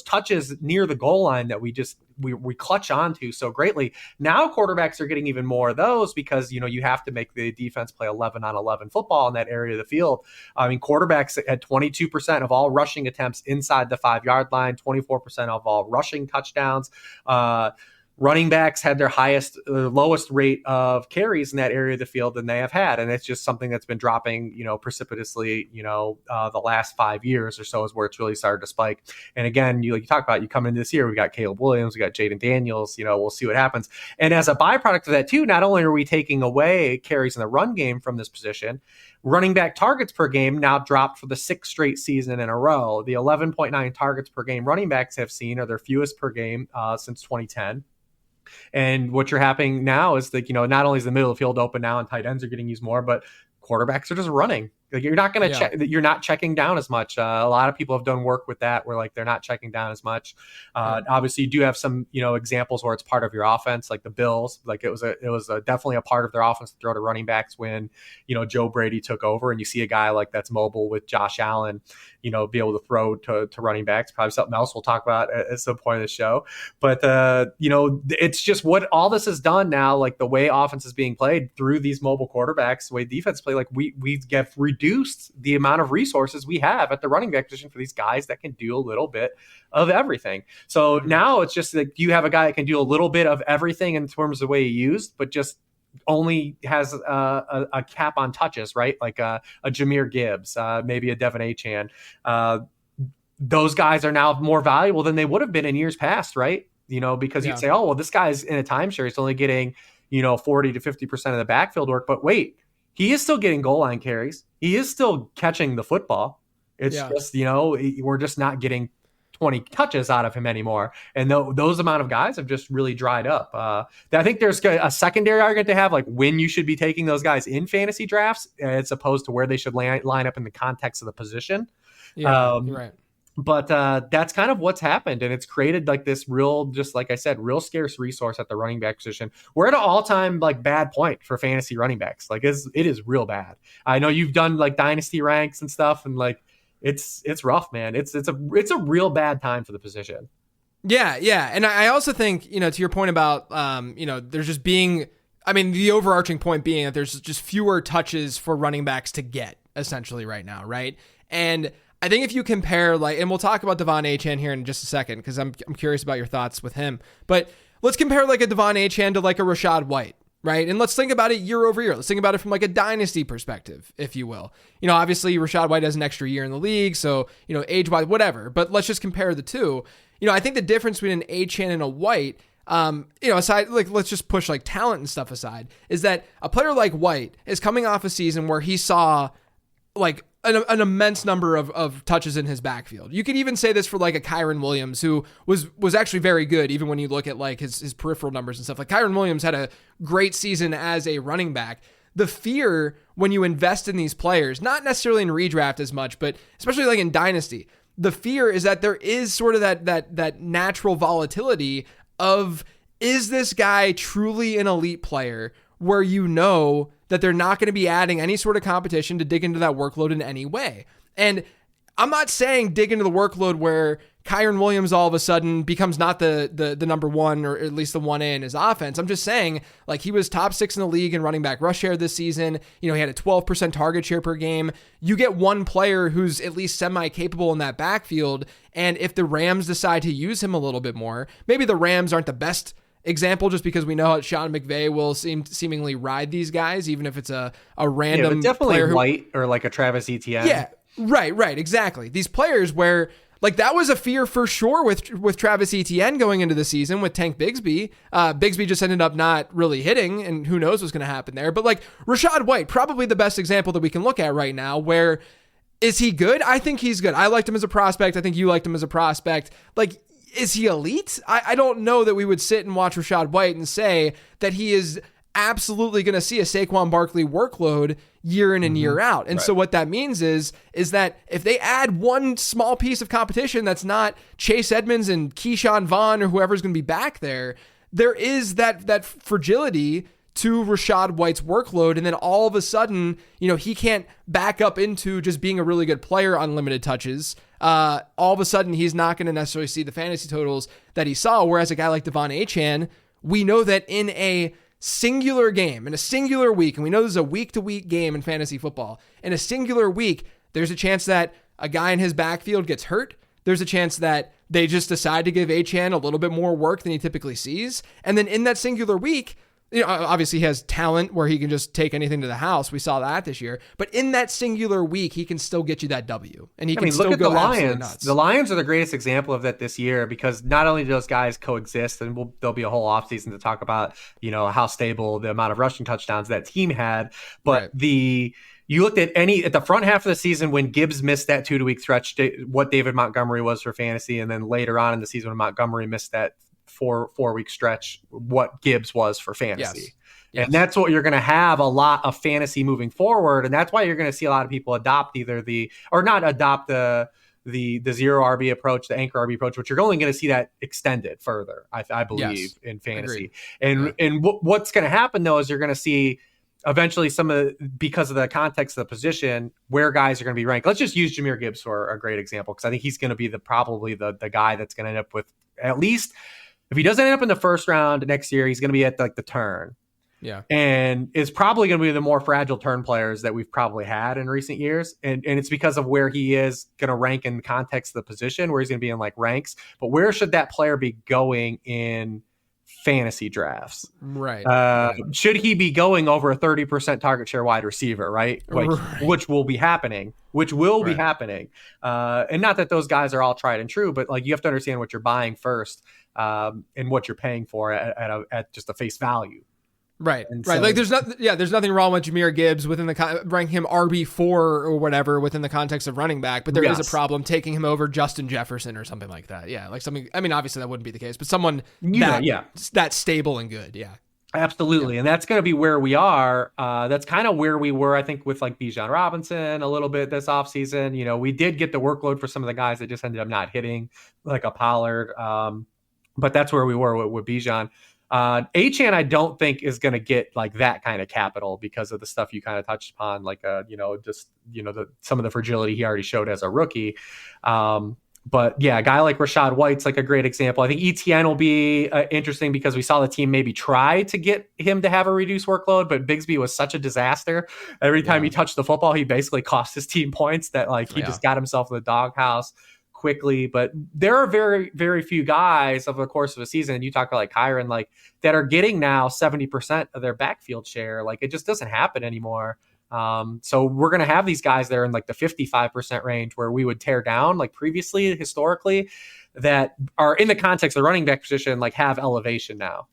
touches near the goal line that we clutch onto so greatly. Now quarterbacks are getting even more of those because, you have to make the defense play 11 on 11 football in that area of the field. I mean, quarterbacks had 22% of all rushing attempts inside the 5-yard line, 24% of all rushing touchdowns. Running backs had their lowest rate of carries in that area of the field than they have had. And it's just something that's been dropping, precipitously, the last 5 years or so is where it's really started to spike. And again, you talk about, you come into this year, we got Caleb Williams, we got Jaden Daniels, we'll see what happens. And as a byproduct of that too, not only are we taking away carries in the run game from this position, running back targets per game now dropped for the 6th straight season in a row. The 11.9 targets per game running backs have seen are their fewest per game since 2010. And what you're happening now is that, not only is the middle of the field open now and tight ends are getting used more, but quarterbacks are just running. Like you're not going to check, you're not checking down as much. A lot of people have done work with that where like they're not checking down as much. Obviously you do have some, examples where it's part of your offense, like the Bills. Like it was definitely a part of their offense to throw to running backs when, Joe Brady took over, and you see a guy like that's mobile with Josh Allen, be able to throw to running backs. Probably something else we'll talk about at some point of the show. But, it's just what all this has done now, like the way offense is being played through these mobile quarterbacks, the way defense play, like we get reduced the amount of resources we have at the running back position for these guys that can do a little bit of everything. So now it's just like you have a guy that can do a little bit of everything in terms of the way he used, but just only has a cap on touches, right? Like a Jahmyr Gibbs, maybe a Devin Achane. Those guys are now more valuable than they would have been in years past, right? Because you'd say, oh, well, this guy's in a timeshare. He's only getting, 40 to 50% of the backfield work. But wait, he is still getting goal line carries. He is still catching the football. It's just, we're just not getting 20 touches out of him anymore. And those amount of guys have just really dried up. I think there's a secondary argument to have, like when you should be taking those guys in fantasy drafts as opposed to where they should line up in the context of the position. Yeah, you're right. But that's kind of what's happened. And it's created like this real, just like I said, real scarce resource at the running back position. We're at an all-time like bad point for fantasy running backs. Like it is real bad. I know you've done like dynasty ranks and stuff, and like it's rough, man. It's a real bad time for the position. Yeah. And I also think, to your point about, there's just being, the overarching point being that there's just fewer touches for running backs to get essentially right now. Right. And I think if you compare and we'll talk about Devon Achane here in just a second, because I'm curious about your thoughts with him, but let's compare like a Devon Achane to like a Rachaad White, right? And let's think about it year over year. Let's think about it from like a dynasty perspective, if you will. Obviously Rachaad White has an extra year in the league, so, age-wise, whatever, but let's just compare the two. I think the difference between an Achane and a White, aside, like, let's just push like talent and stuff aside, is that a player like White is coming off a season where he saw like an immense number of touches in his backfield. You could even say this for like a Kyron Williams, who was actually very good, even when you look at like his peripheral numbers and stuff. Like Kyron Williams had a great season as a running back. The fear when you invest in these players, not necessarily in redraft as much, but especially like in dynasty, the fear is that there is sort of that natural volatility of, is this guy truly an elite player, where that they're not going to be adding any sort of competition to dig into that workload in any way. And I'm not saying dig into the workload where Kyren Williams all of a sudden becomes not the number one, or at least the 1A in his offense. I'm just saying, like, he was top 6 in the league in running back rush share this season. He had a 12% target share per game. You get one player who's at least semi-capable in that backfield, and if the Rams decide to use him a little bit more, maybe the Rams aren't the best example just because we know how Sean McVay will seemingly ride these guys, even if it's a random but definitely player White or like a Travis Etienne. Yeah, right, exactly. These players where, like, that was a fear for sure with Travis Etienne going into the season with Tank Bigsby. Bigsby just ended up not really hitting, and who knows what's going to happen there. But, like, Rachaad White, probably the best example that we can look at right now, where is he good? I think he's good. I liked him as a prospect. I think you liked him as a prospect. Like, is he elite? I don't know that we would sit and watch Rachaad White and say that he is absolutely going to see a Saquon Barkley workload year in and year out. And so what that means is that if they add one small piece of competition that's not Chase Edmonds and Keyshawn Vaughn or whoever's going to be back there, there is that fragility to Rachaad White's workload. And then all of a sudden, he can't back up into just being a really good player on limited touches. All of a sudden, he's not going to necessarily see the fantasy totals that he saw. Whereas a guy like Devon Achane, we know that in a singular game, in a singular week, and we know this is a week-to-week game in fantasy football, in a singular week, there's a chance that a guy in his backfield gets hurt. There's a chance that they just decide to give Achane a little bit more work than he typically sees. And then in that singular week, obviously he has talent where he can just take anything to the house. We saw that this year. But in that singular week, he can still get you that W. And he can still look at go the Lions. nuts. The Lions are the greatest example of that this year, because not only do those guys coexist, and there'll be a whole offseason to talk about, how stable the amount of rushing touchdowns that team had, but you looked at the front half of the season when Gibbs missed that 2-week stretch, what David Montgomery was for fantasy, and then later on in the season when Montgomery missed that 4-week stretch, what Gibbs was for fantasy. Yes. And that's what you're going to have a lot of fantasy moving forward. And that's why you're going to see a lot of people adopt the zero RB approach, the anchor RB approach, but you're only going to see that extended further, I believe, in fantasy. Agreed. And what's going to happen though, is you're going to see eventually because of the context of the position, where guys are going to be ranked. Let's just use Jahmyr Gibbs for a great example, because I think he's going to be probably the guy that's going to end up with, at least if he doesn't end up in the first round next year, he's going to be at like the turn. Yeah. And it's probably going to be the more fragile turn players that we've probably had in recent years. And it's because of where he is going to rank in the context of the position, where he's going to be in like ranks. But where should that player be going in fantasy drafs? Right. Should he be going over a 30% target share wide receiver, right? Which will be happening. And not that those guys are all tried and true, but like you have to understand what you're buying first, and what you're paying for at just a face value. Right. Like there's nothing wrong with Jahmyr Gibbs within ranking him RB4 or whatever within the context of running back, but there is a problem taking him over Justin Jefferson or something like that. Yeah. Like something, I mean, obviously that wouldn't be the case, but someone that's stable and good. Yeah. Absolutely. Yeah. And that's going to be where we are. That's kind of where we were, I think, with like Bijan Robinson a little bit this offseason. We did get the workload for some of the guys that just ended up not hitting, like a Pollard. But that's where we were with Bijan. Achane, I don't think is going to get like that kind of capital because of the stuff you kind of touched upon, like some of the fragility he already showed as a rookie. But yeah, a guy like Rachaad White's like a great example. I think ETN will be interesting because we saw the team maybe try to get him to have a reduced workload, but Bigsby was such a disaster. Every time he touched the football, he basically cost his team points that he just got himself in the doghouse quickly. But there are very, very few guys over the course of a season, and you talk about like Kyren, that are getting now 70% of their backfield share. Like it just doesn't happen anymore. So we're going to have these guys that are in like the 55% range where we would tear down like previously, historically, that are in the context of the running back position, like have elevation now.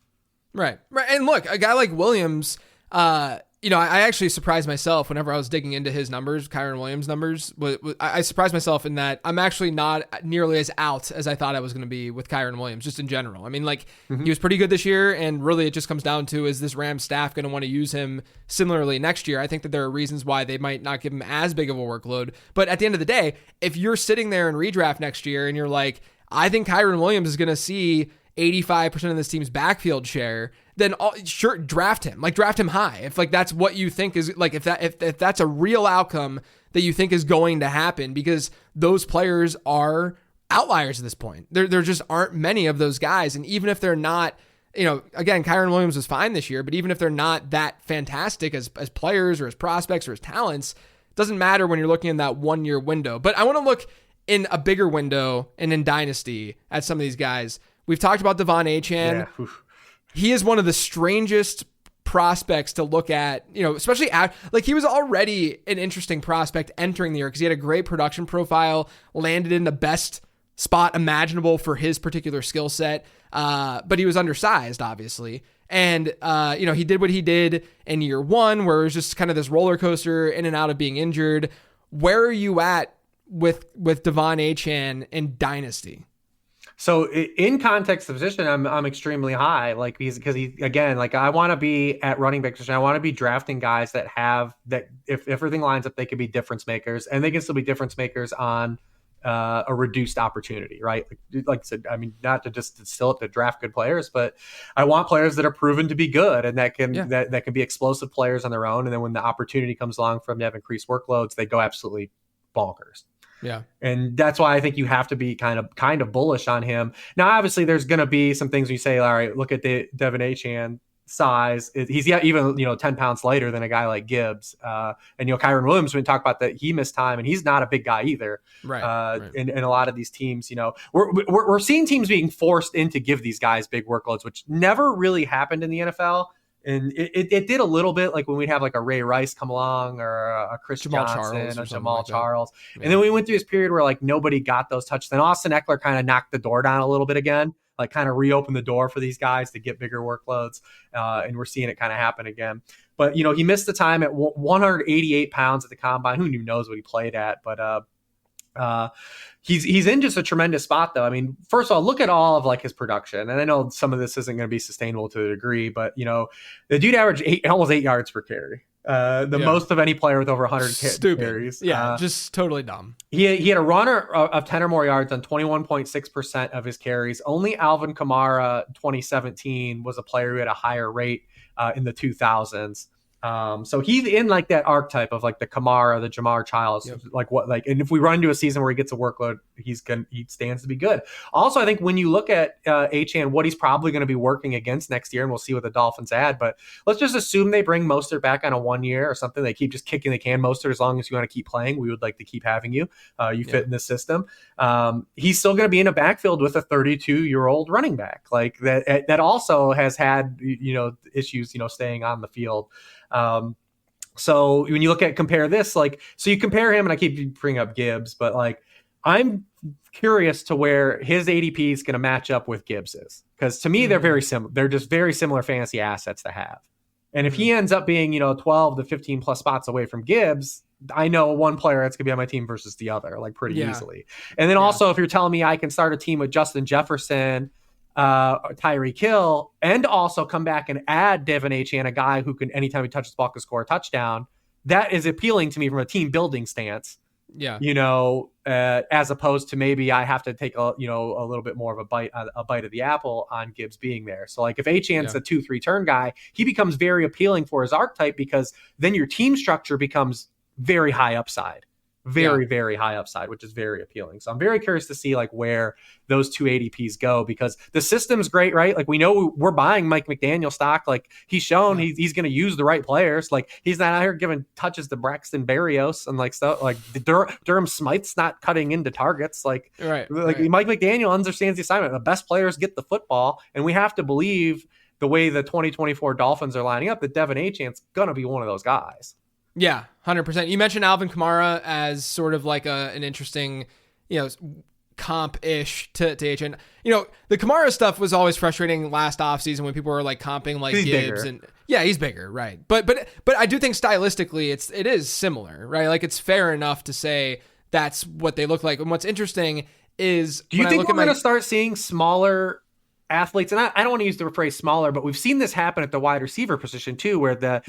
Right. And look, a guy like Williams, I actually surprised myself whenever I was digging into his numbers, Kyren Williams' numbers. I surprised myself in that I'm actually not nearly as out as I thought I was going to be with Kyren Williams, just in general. I mean, he was pretty good this year, and really it just comes down to, is this Rams staff going to want to use him similarly next year? I think that there are reasons why they might not give him as big of a workload. But at the end of the day, if you're sitting there in redraft next year and you're like, I think Kyren Williams is going to see 85% of this team's backfield share, then sure, draft him. Like, draft him high. If like that's what you think is like, if that's a real outcome that you think is going to happen, because those players are outliers at this point. There just aren't many of those guys. And even if they're not, again, Kyron Williams was fine this year, but even if they're not that fantastic as players or as prospects or as talents, it doesn't matter when you're looking in that 1 year window. But I want to look in a bigger window and in Dynasty at some of these guys. We've talked about Devon Achane. Yeah. He is one of the strangest prospects to look at, especially like he was already an interesting prospect entering the year because he had a great production profile, landed in the best spot imaginable for his particular skill set. But he was undersized, obviously. And, he did what he did in year one, where it was just kind of this roller coaster in and out of being injured. Where are you at with Devon Achane in Dynasty? So in context of position, I'm extremely high, like because he again, like I want to be at running back position. I want to be drafting guys that have that if everything lines up, they can be difference makers, and they can still be difference makers on a reduced opportunity, right? Like I said, I mean, not to just still to draft good players, but I want players that are proven to be good and that can that can be explosive players on their own. And then when the opportunity comes along for them to have increased workloads, they go absolutely bonkers. Yeah. And that's why I think you have to be kind of bullish on him. Now, obviously there's going to be some things you say, all right, look at the Devon Achane size. He's even 10 pounds lighter than a guy like Gibbs. And Kyron Williams, when we talk about that, he missed time and he's not a big guy either. Right. In a lot of these teams, we're seeing teams being forced in to give these guys big workloads, which never really happened in the NFL. And it did a little bit, like when we'd have like a Ray Rice come along or a Chris Jamal Johnson Charles or Jamal like Charles. Yeah. And then we went through this period where like nobody got those touches. Then Austin Eckler kind of knocked the door down a little bit again, like kind of reopened the door for these guys to get bigger workloads. And we're seeing it kind of happen again. But, he missed the time at 188 pounds at the combine. Who knows what he played at? But he's in just a tremendous spot, though. I mean, first of all, look at all of like his production, and I know some of this isn't going to be sustainable to a degree, but the dude averaged almost 8 yards per carry, most of any player with over 100 carries. Yeah, just totally dumb. He had a runner of 10 or more yards on 21.6% of his carries. Only Alvin Kamara 2017 was a player who had a higher rate in the 2000s. So he's in like that archetype of like the Kamara, the Jamar Childs, and if we run into a season where he gets a workload, he stands to be good. Also, I think when you look at Achane, what he's probably going to be working against next year, and we'll see what the Dolphins add, but let's just assume they bring Mostert back on a 1 year or something. They keep just kicking the can. Mostert, as long as you want to keep playing, we would like to keep having you. You fit in this system. He's still going to be in a backfield with a 32-year-old running back like that also has had, issues, staying on the field. So when you compare this, so you compare him, and I keep bringing up Gibbs, but like, I'm curious to where his ADP is going to match up with Gibbs's, because to me, they're very similar. They're just very similar fantasy assets to have. And if he ends up being, 12 to 15 plus spots away from Gibbs, I know one player that's going to be on my team versus the other, like pretty easily. And then also, if you're telling me I can start a team with Justin Jefferson, Tyreek Hill, and also come back and add Devon Achane, a guy who can, anytime he touches the ball, can score a touchdown. That is appealing to me from a team building stance. Yeah. As opposed to maybe I have to take a little bit more of a bite of the apple on Gibbs being there. So like if Achane's a 2-3 turn guy, he becomes very appealing for his archetype, because then your team structure becomes very high upside. Very high upside, which is very appealing. So I'm very curious to see like where those two ADPs go, because the system's great, right? Like we know we're buying Mike McDaniel stock. Like he's shown he's going to use the right players. Like he's not out here giving touches to Braxton Berrios and like stuff. Like Durham Smythe's not cutting into targets. Like Mike McDaniel understands the assignment. The best players get the football, and we have to believe the way the 2024 Dolphins are lining up that Devon Achane's going to be one of those guys. Yeah, 100%. You mentioned Alvin Kamara as sort of like an interesting, comp-ish to Achane. The Kamara stuff was always frustrating last offseason when people were like comping like Gibbs bigger. And he's bigger, right? But I do think stylistically it is similar, right? Like it's fair enough to say that's what they look like. And what's interesting is, do you think we're going to start seeing smaller athletes, and I don't want to use the phrase smaller, but we've seen this happen at the wide receiver position too, where the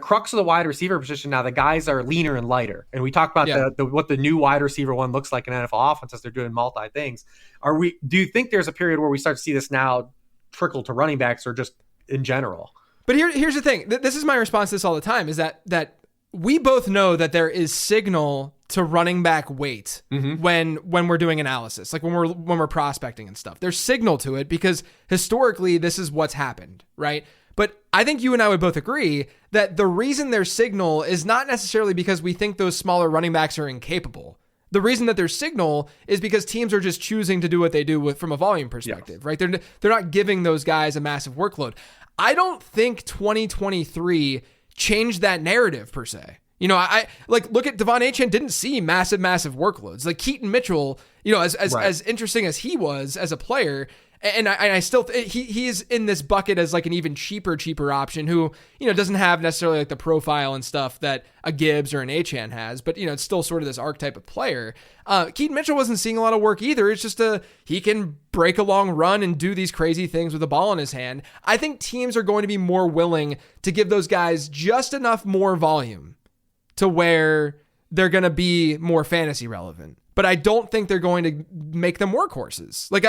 crux of the wide receiver position now, the guys are leaner and lighter. And we talk about what the new wide receiver one looks like in NFL offense as they're doing multi things. Do you think there's a period where we start to see this now trickle to running backs or just in general? But here's the thing. This is my response to this all the time, is that we both know that there is signal to running back weight when we're doing analysis, like when we're prospecting and stuff. There's signal to it because historically this is what's happened, right? But I think you and I would both agree that the reason there's signal is not necessarily because we think those smaller running backs are incapable. The reason that there's signal is because teams are just choosing to do what they do from a volume perspective, right? They're not giving those guys a massive workload. I don't think 2023 changed that narrative per se. I look at Devon Achane, didn't see massive workloads. Like Keaton Mitchell, as interesting as he was as a player, and I still he's in this bucket as like an even cheaper option who doesn't have necessarily like the profile and stuff that a Gibbs or an Achane has, but it's still sort of this archetype of player. Keaton Mitchell wasn't seeing a lot of work either. It's just he can break a long run and do these crazy things with the ball in his hand. I think teams are going to be more willing to give those guys just enough more volume to where they're going to be more fantasy relevant. But I don't think they're going to make them workhorses. Like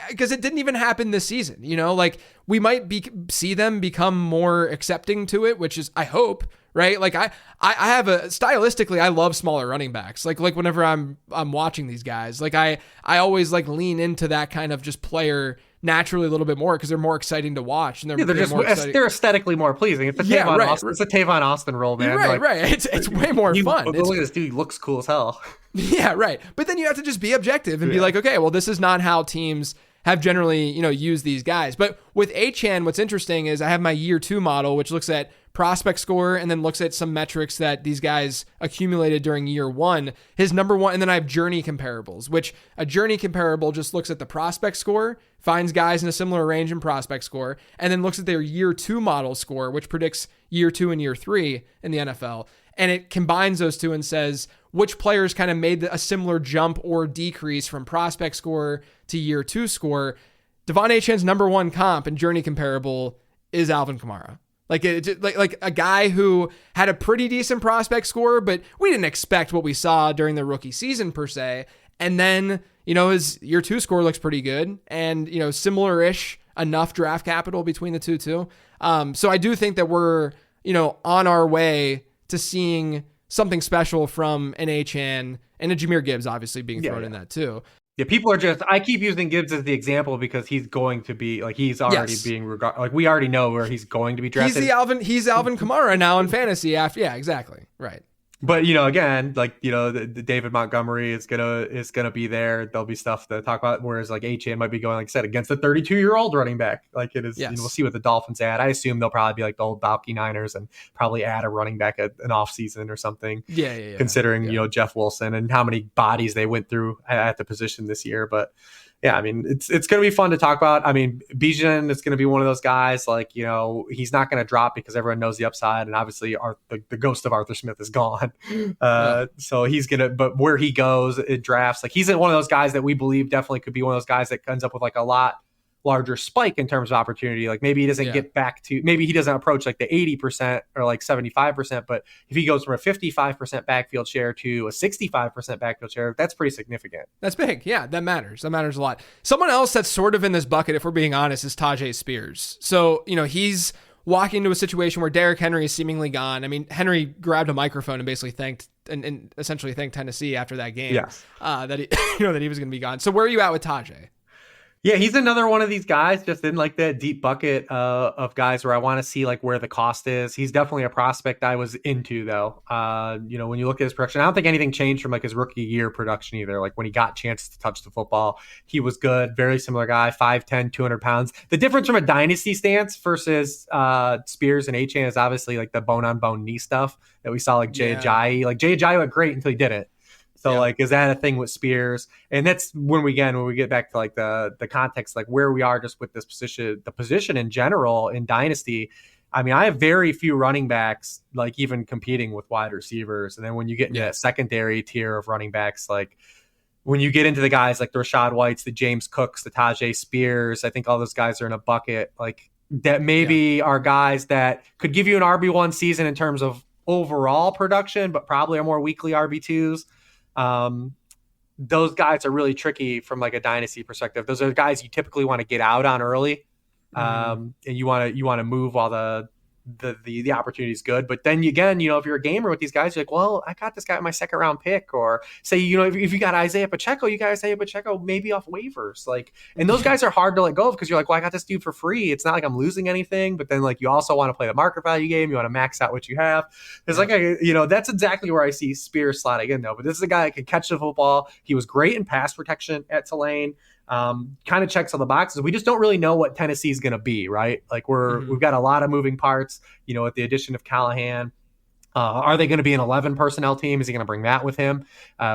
because it didn't even happen this season, like we might see them become more accepting to it, which is, I hope, right? Like I have stylistically, I love smaller running backs. Like whenever I'm watching these guys, like I always like lean into that kind of just player naturally a little bit more because they're more exciting to watch and they're aesthetically more pleasing. It's a Tavon Austin role, man. Right. It's way more fun. Look at this dude, he looks cool as hell. Yeah, right. But then you have to just be objective and be like, okay, well, this is not how teams have generally, used these guys. But with Achane, what's interesting is I have my year 2 model, which looks at prospect score and then looks at some metrics that these guys accumulated during year 1. His number 1, and then I have journey comparables, which a journey comparable just looks at the prospect score, finds guys in a similar range in prospect score, and then looks at their year 2 model score, which predicts year 2 and year 3 in the NFL. And it combines those two and says which players kind of made a similar jump or decrease from prospect score to year 2 score. Devon Achane's number 1 comp and journey comparable is Alvin Kamara. Like a guy who had a pretty decent prospect score, but we didn't expect what we saw during the rookie season per se. And then, his year 2 score looks pretty good and, similar-ish enough draft capital between the two too. So I do think that we're, on our way to seeing something special from an Achane and a Jahmyr Gibbs obviously being thrown in that too. Yeah, people are I keep using Gibbs as the example because he's going to be he's already being regarded. Like we already know where he's going to be drafted. He's Alvin Kamara now in fantasy after. Yeah, exactly. Right. But again, the David Montgomery is gonna be there. There'll be stuff to talk about. Whereas Achane might be going, like I said, against a 32-year-old running back. Like it is. Yes. We'll see what the Dolphins add. I assume they'll probably be like the old Balky Niners and probably add a running back at an off season or something. Yeah. Considering Jeff Wilson and how many bodies they went through at the position this year, but. Yeah, I mean, it's going to be fun to talk about. I mean, Bijan is going to be one of those guys, he's not going to drop because everyone knows the upside. And obviously the ghost of Arthur Smith is gone. So he's going to, but where he goes in drafts, he's one of those guys that we believe definitely could be one of those guys that ends up with a lot larger spike in terms of opportunity. Maybe he doesn't get back to, maybe he doesn't approach the 80% or 75%, but if he goes from a 55% backfield share to a 65% backfield share, that's pretty significant. That's big. Yeah, that matters. That matters a lot. Someone else that's sort of in this bucket, if we're being honest, is Tajay Spears. So, he's walking into a situation where Derrick Henry is seemingly gone. I mean, Henry grabbed a microphone and basically thanked essentially thanked Tennessee after that game. Yes. That he, that he was going to be gone. So where are you at with Tajay? Yeah, he's another one of these guys just in that deep bucket of guys where I want to see where the cost is. He's definitely a prospect I was into though. When you look at his production, I don't think anything changed from his rookie year production either. When he got chances to touch the football, he was good. Very similar guy, 5'10", 200 pounds. The difference from a dynasty stance versus Spears and Achane is obviously the bone on bone knee stuff that we saw Jay Ajayi. Jay Ajayi looked great until he didn't. So is that a thing with Spears? And that's when we get back to the context, where we are just with this position, the position in general in dynasty. I mean, I have very few running backs, even competing with wide receivers. And then when you get into that secondary tier of running backs, when you get into the guys like the Rashad Whites, the James Cooks, the Tajay Spears, I think all those guys are in a bucket like that maybe are guys that could give you an RB1 season in terms of overall production, but probably are more weekly RB2s. Those guys are really tricky from like a dynasty perspective. Those are the guys you typically want to get out on early. And you want to move while the opportunity is good. But then again, if you're a gamer with these guys, you're like, well, I got this guy at my second round pick, or say, if you got Isaiah Pacheco, you got Isaiah Pacheco maybe off waivers. Like, and those guys are hard to let go of because you're like, well, I got this dude for free. It's not like I'm losing anything, but then like, you also want to play the market value game. You want to max out what you have. It's like, that's exactly where I see Spears slotting in though. But this is a guy that can catch the football. He was great in pass protection at Tulane. Kind of checks all the boxes. We just don't really know what Tennessee is going to be, right? Like we've got a lot of moving parts, with the addition of Callahan. Are they going to be an 11 personnel team? Is he going to bring that with him?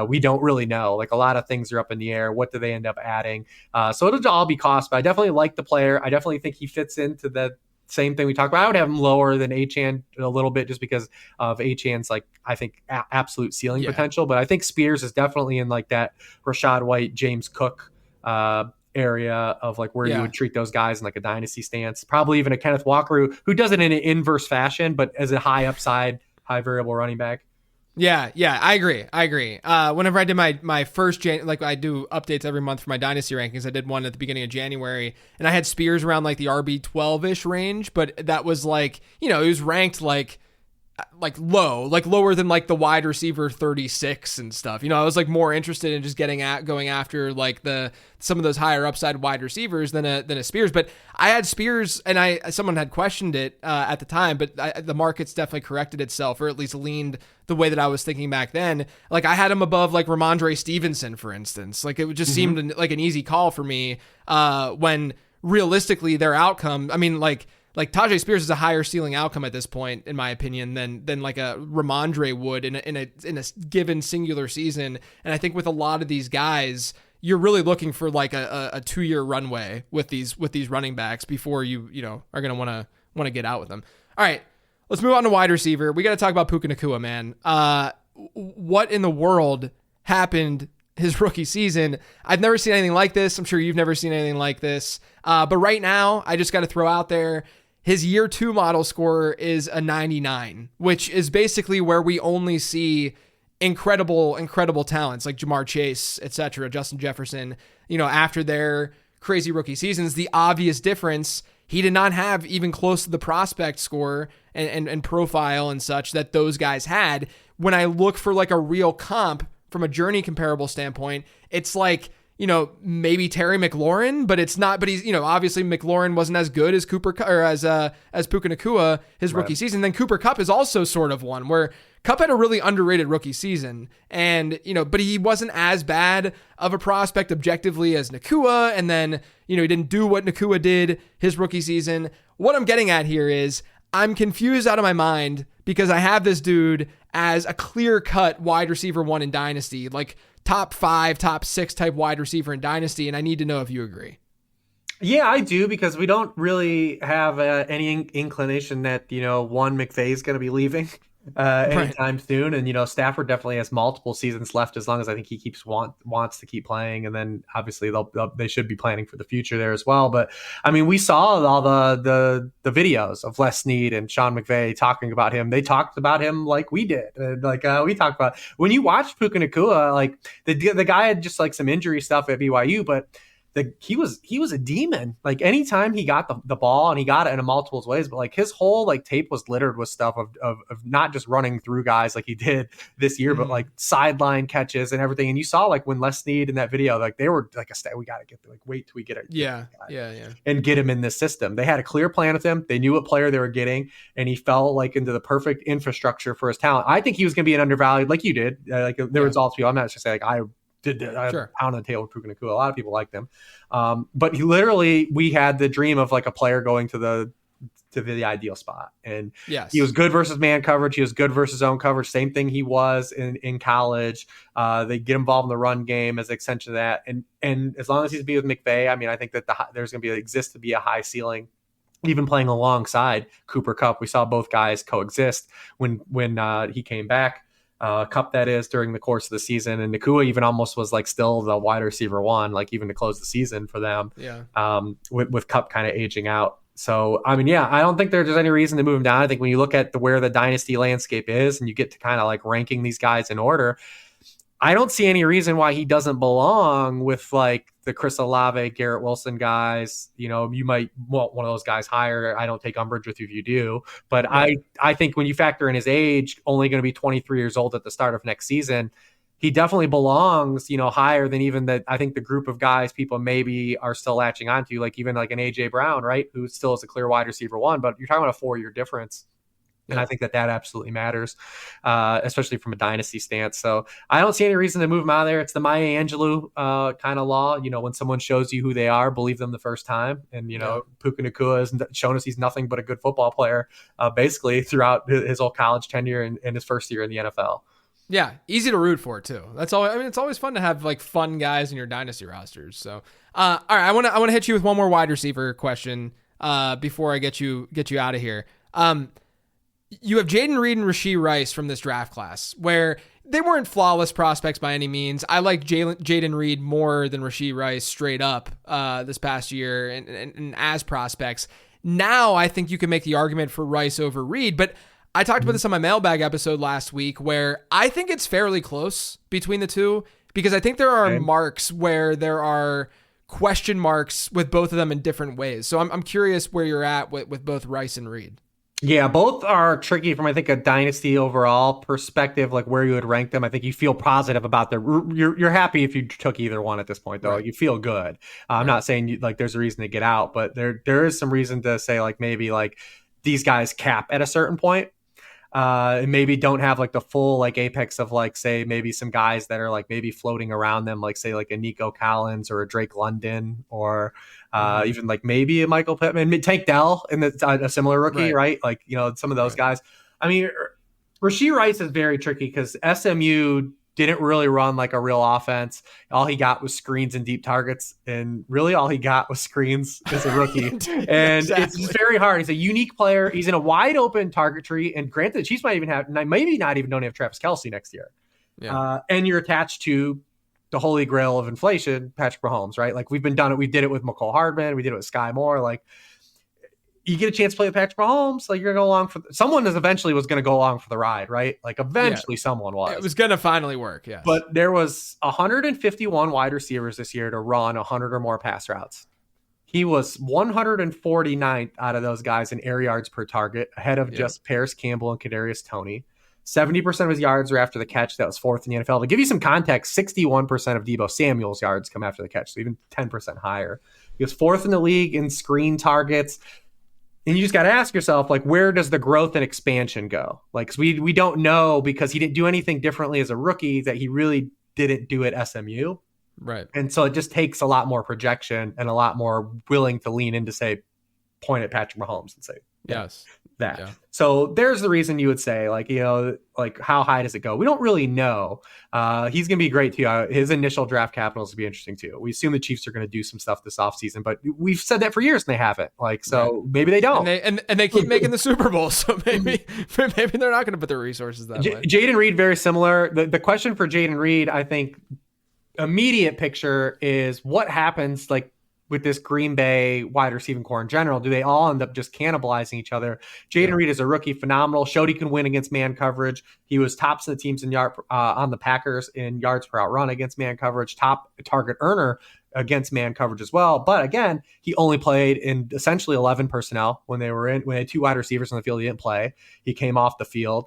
We don't really know. Like a lot of things are up in the air. What do they end up adding? So it'll all be cost, but I definitely like the player. I definitely think he fits into the same thing we talked about. I would have him lower than Achane a little bit just because of Achane's like, I think absolute ceiling potential, but I think Spears is definitely in like that Rashad White, James Cook, area of like where you would treat those guys in like a dynasty stance, probably even a Kenneth Walker who does it in an inverse fashion, but as a high upside, high variable running back. Yeah, I agree. Whenever I did my first like I do updates every month for my dynasty rankings, I did one at the beginning of January, and I had Spears around like the RB 12-ish range, but that was like, it was ranked like lower than like the wide receiver 36 and stuff. I was like more interested in just going after like some of those higher upside wide receivers than a Spears. But I had Spears, and someone had questioned it at the time, but the market's definitely corrected itself, or at least leaned the way that I was thinking back then. Like I had him above like Ramondre Stevenson, for instance. Like it would just seemed like an easy call for me when realistically their outcome, I mean, like Tajay Spears is a higher ceiling outcome at this point, in my opinion, than like a Ramondre would in a given singular season. And I think with a lot of these guys, you're really looking for like a 2-year runway with these running backs before you are going to want to get out with them. All right, let's move on to wide receiver. We got to talk about Puka Nacua, man. What in the world happened his rookie season? I've never seen anything like this. I'm sure you've never seen anything like this. But right now, I just got to throw out there, his year 2 model score is a 99, which is basically where we only see incredible talents like Jamar Chase, etc., Justin Jefferson, after their crazy rookie seasons. The obvious difference, he did not have even close to the prospect score and profile and such that those guys had. When I look for like a real comp from a journey comparable standpoint, it's like, maybe Terry McLaurin, but it's not. But he's, obviously McLaurin wasn't as good as Puka Nacua his rookie season. Then Cooper Kupp is also sort of one where Kupp had a really underrated rookie season, and but he wasn't as bad of a prospect objectively as Nacua. And then he didn't do what Nacua did his rookie season. What I'm getting at here is I'm confused out of my mind because I have this dude as a clear-cut wide receiver 1 in Dynasty, like top 5, top 6 type wide receiver in Dynasty, and I need to know if you agree. Yeah, I do, because we don't really have any inclination that, one McVay is going to be leaving anytime soon. And, Stafford definitely has multiple seasons left as long as I think he wants to keep playing. And then obviously they should be planning for the future there as well. But I mean, we saw all the videos of Les Snead and Sean McVay talking about him. They talked about him like we did. We talked about when you watch Puka Nacua, like the guy had just like some injury stuff at BYU, but he was a demon. Like anytime he got the ball, and he got it in multiple ways, but like his whole like tape was littered with stuff of not just running through guys like he did this year, but like sideline catches and everything. And you saw like when Les Snead in that video, like they were like we got to get wait till we get it. And get him in this system. They had a clear plan with him. They knew what player they were getting, and he fell like into the perfect infrastructure for his talent. I think he was going to be an undervalued, like you did. There was also, I'm not just saying like I pound on the table with Puka Nacua. A lot of people like them. But we had the dream of like a player going to the ideal spot. And he was good versus man coverage. He was good versus zone coverage. Same thing he was in college. They get involved in the run game as an extension of that. And as long as he's be with McVay, I mean, I think that there's going to exist to be a high ceiling. Even playing alongside Cooper Kupp, we saw both guys coexist when he came back. Cup that is during the course of the season. And Nacua even almost was like still the wide receiver one, like even to close the season for them. Yeah. With Cup kind of aging out. So, I mean, yeah, I don't think there's any reason to move him down. I think when you look at where the dynasty landscape is and you get to kind of like ranking these guys in order, I don't see any reason why he doesn't belong with like the Chris Olave, Garrett Wilson guys. You know, you might want one of those guys higher. I don't take umbrage with you if you do, but right. I think when you factor in his age, only going to be 23 years old at the start of next season, he definitely belongs, you know, higher than even I think the group of guys people maybe are still latching onto, like even like an AJ Brown, right? Who still is a clear wide receiver one, but you're talking about a 4-year difference. And I think that absolutely matters, especially from a dynasty stance. So I don't see any reason to move him out of there. It's the Maya Angelou kind of law. You know, when someone shows you who they are, believe them the first time. And, you know, Puka Nacua has shown us he's nothing but a good football player, basically throughout his whole college tenure and his first year in the NFL. Yeah, easy to root for too. That's all. I mean, it's always fun to have like fun guys in your dynasty rosters. So, all right, I want to hit you with one more wide receiver question before I get you out of here. You have Jayden Reed and Rashee Rice from this draft class, where they weren't flawless prospects by any means. I like Jayden Reed more than Rashee Rice straight up this past year and as prospects. Now I think you can make the argument for Rice over Reed, but I talked about this on my mailbag episode last week, where I think it's fairly close between the two, because I think there are marks where there are question marks with both of them in different ways. So I'm curious where you're at with both Rice and Reed. Yeah, both are tricky from, I think, a dynasty overall perspective, like where you would rank them. I think you feel positive about you're happy if you took either one at this point, though. Right. You feel good. I'm not saying like there's a reason to get out, but there is some reason to say like maybe like these guys cap at a certain point. And maybe don't have like the full like apex of like, say, maybe some guys that are like maybe floating around them, like say like a Nico Collins or a Drake London or even like maybe a Michael Pittman, Tank Dell and a similar rookie, right? Like, you know, some of those guys. I mean, Rashee Rice is very tricky because SMU didn't really run like a real offense. All he got was screens and deep targets, and really all he got was screens as a rookie. And It's very hard. He's a unique player. He's in a wide open target tree. And granted, the Chiefs might even have Travis Kelce next year. Yeah. And you're attached to the holy grail of inflation, Patrick Mahomes, right? Like we did it with McCole Hardman. We did it with Sky Moore. Like, you get a chance to play with Patrick Mahomes, like you're going to go along someone eventually was going to go along for the ride, right? Like eventually someone was. It was going to finally work, yeah. But there was 151 wide receivers this year to run 100 or more pass routes. He was 149th out of those guys in air yards per target, ahead of just Paris Campbell and Kadarius Toney. 70% of his yards were after the catch. That was fourth in the NFL. To give you some context, 61% of Deebo Samuel's yards come after the catch, so even 10% higher. He was fourth in the league in screen targets. And you just got to ask yourself, like, where does the growth and expansion go? Like, 'cause we don't know, because he didn't do anything differently as a rookie that he really didn't do at SMU. Right. And so it just takes a lot more projection and a lot more willing to lean into, say, point at Patrick Mahomes and say, yes, that. Yeah. So there's the reason you would say, like, you know, like how high does it go? We don't really know. He's going to be great too. His initial draft capital is going to be interesting too. We assume the Chiefs are going to do some stuff this offseason, but we've said that for years and they haven't. Like, so maybe they don't. And they keep making the Super Bowl, so maybe they're not going to put their resources that way. Jayden Reed, very similar. The question for Jayden Reed, I think, immediate picture is what happens, like, with this Green Bay wide receiving core in general. Do they all end up just cannibalizing each other? Jayden Reed is a rookie, phenomenal. Showed he can win against man coverage. He was tops of the teams in on the Packers in yards per out run against man coverage, top target earner against man coverage as well. But again, he only played in essentially 11 personnel when they had two wide receivers on the field. He didn't play. He came off the field.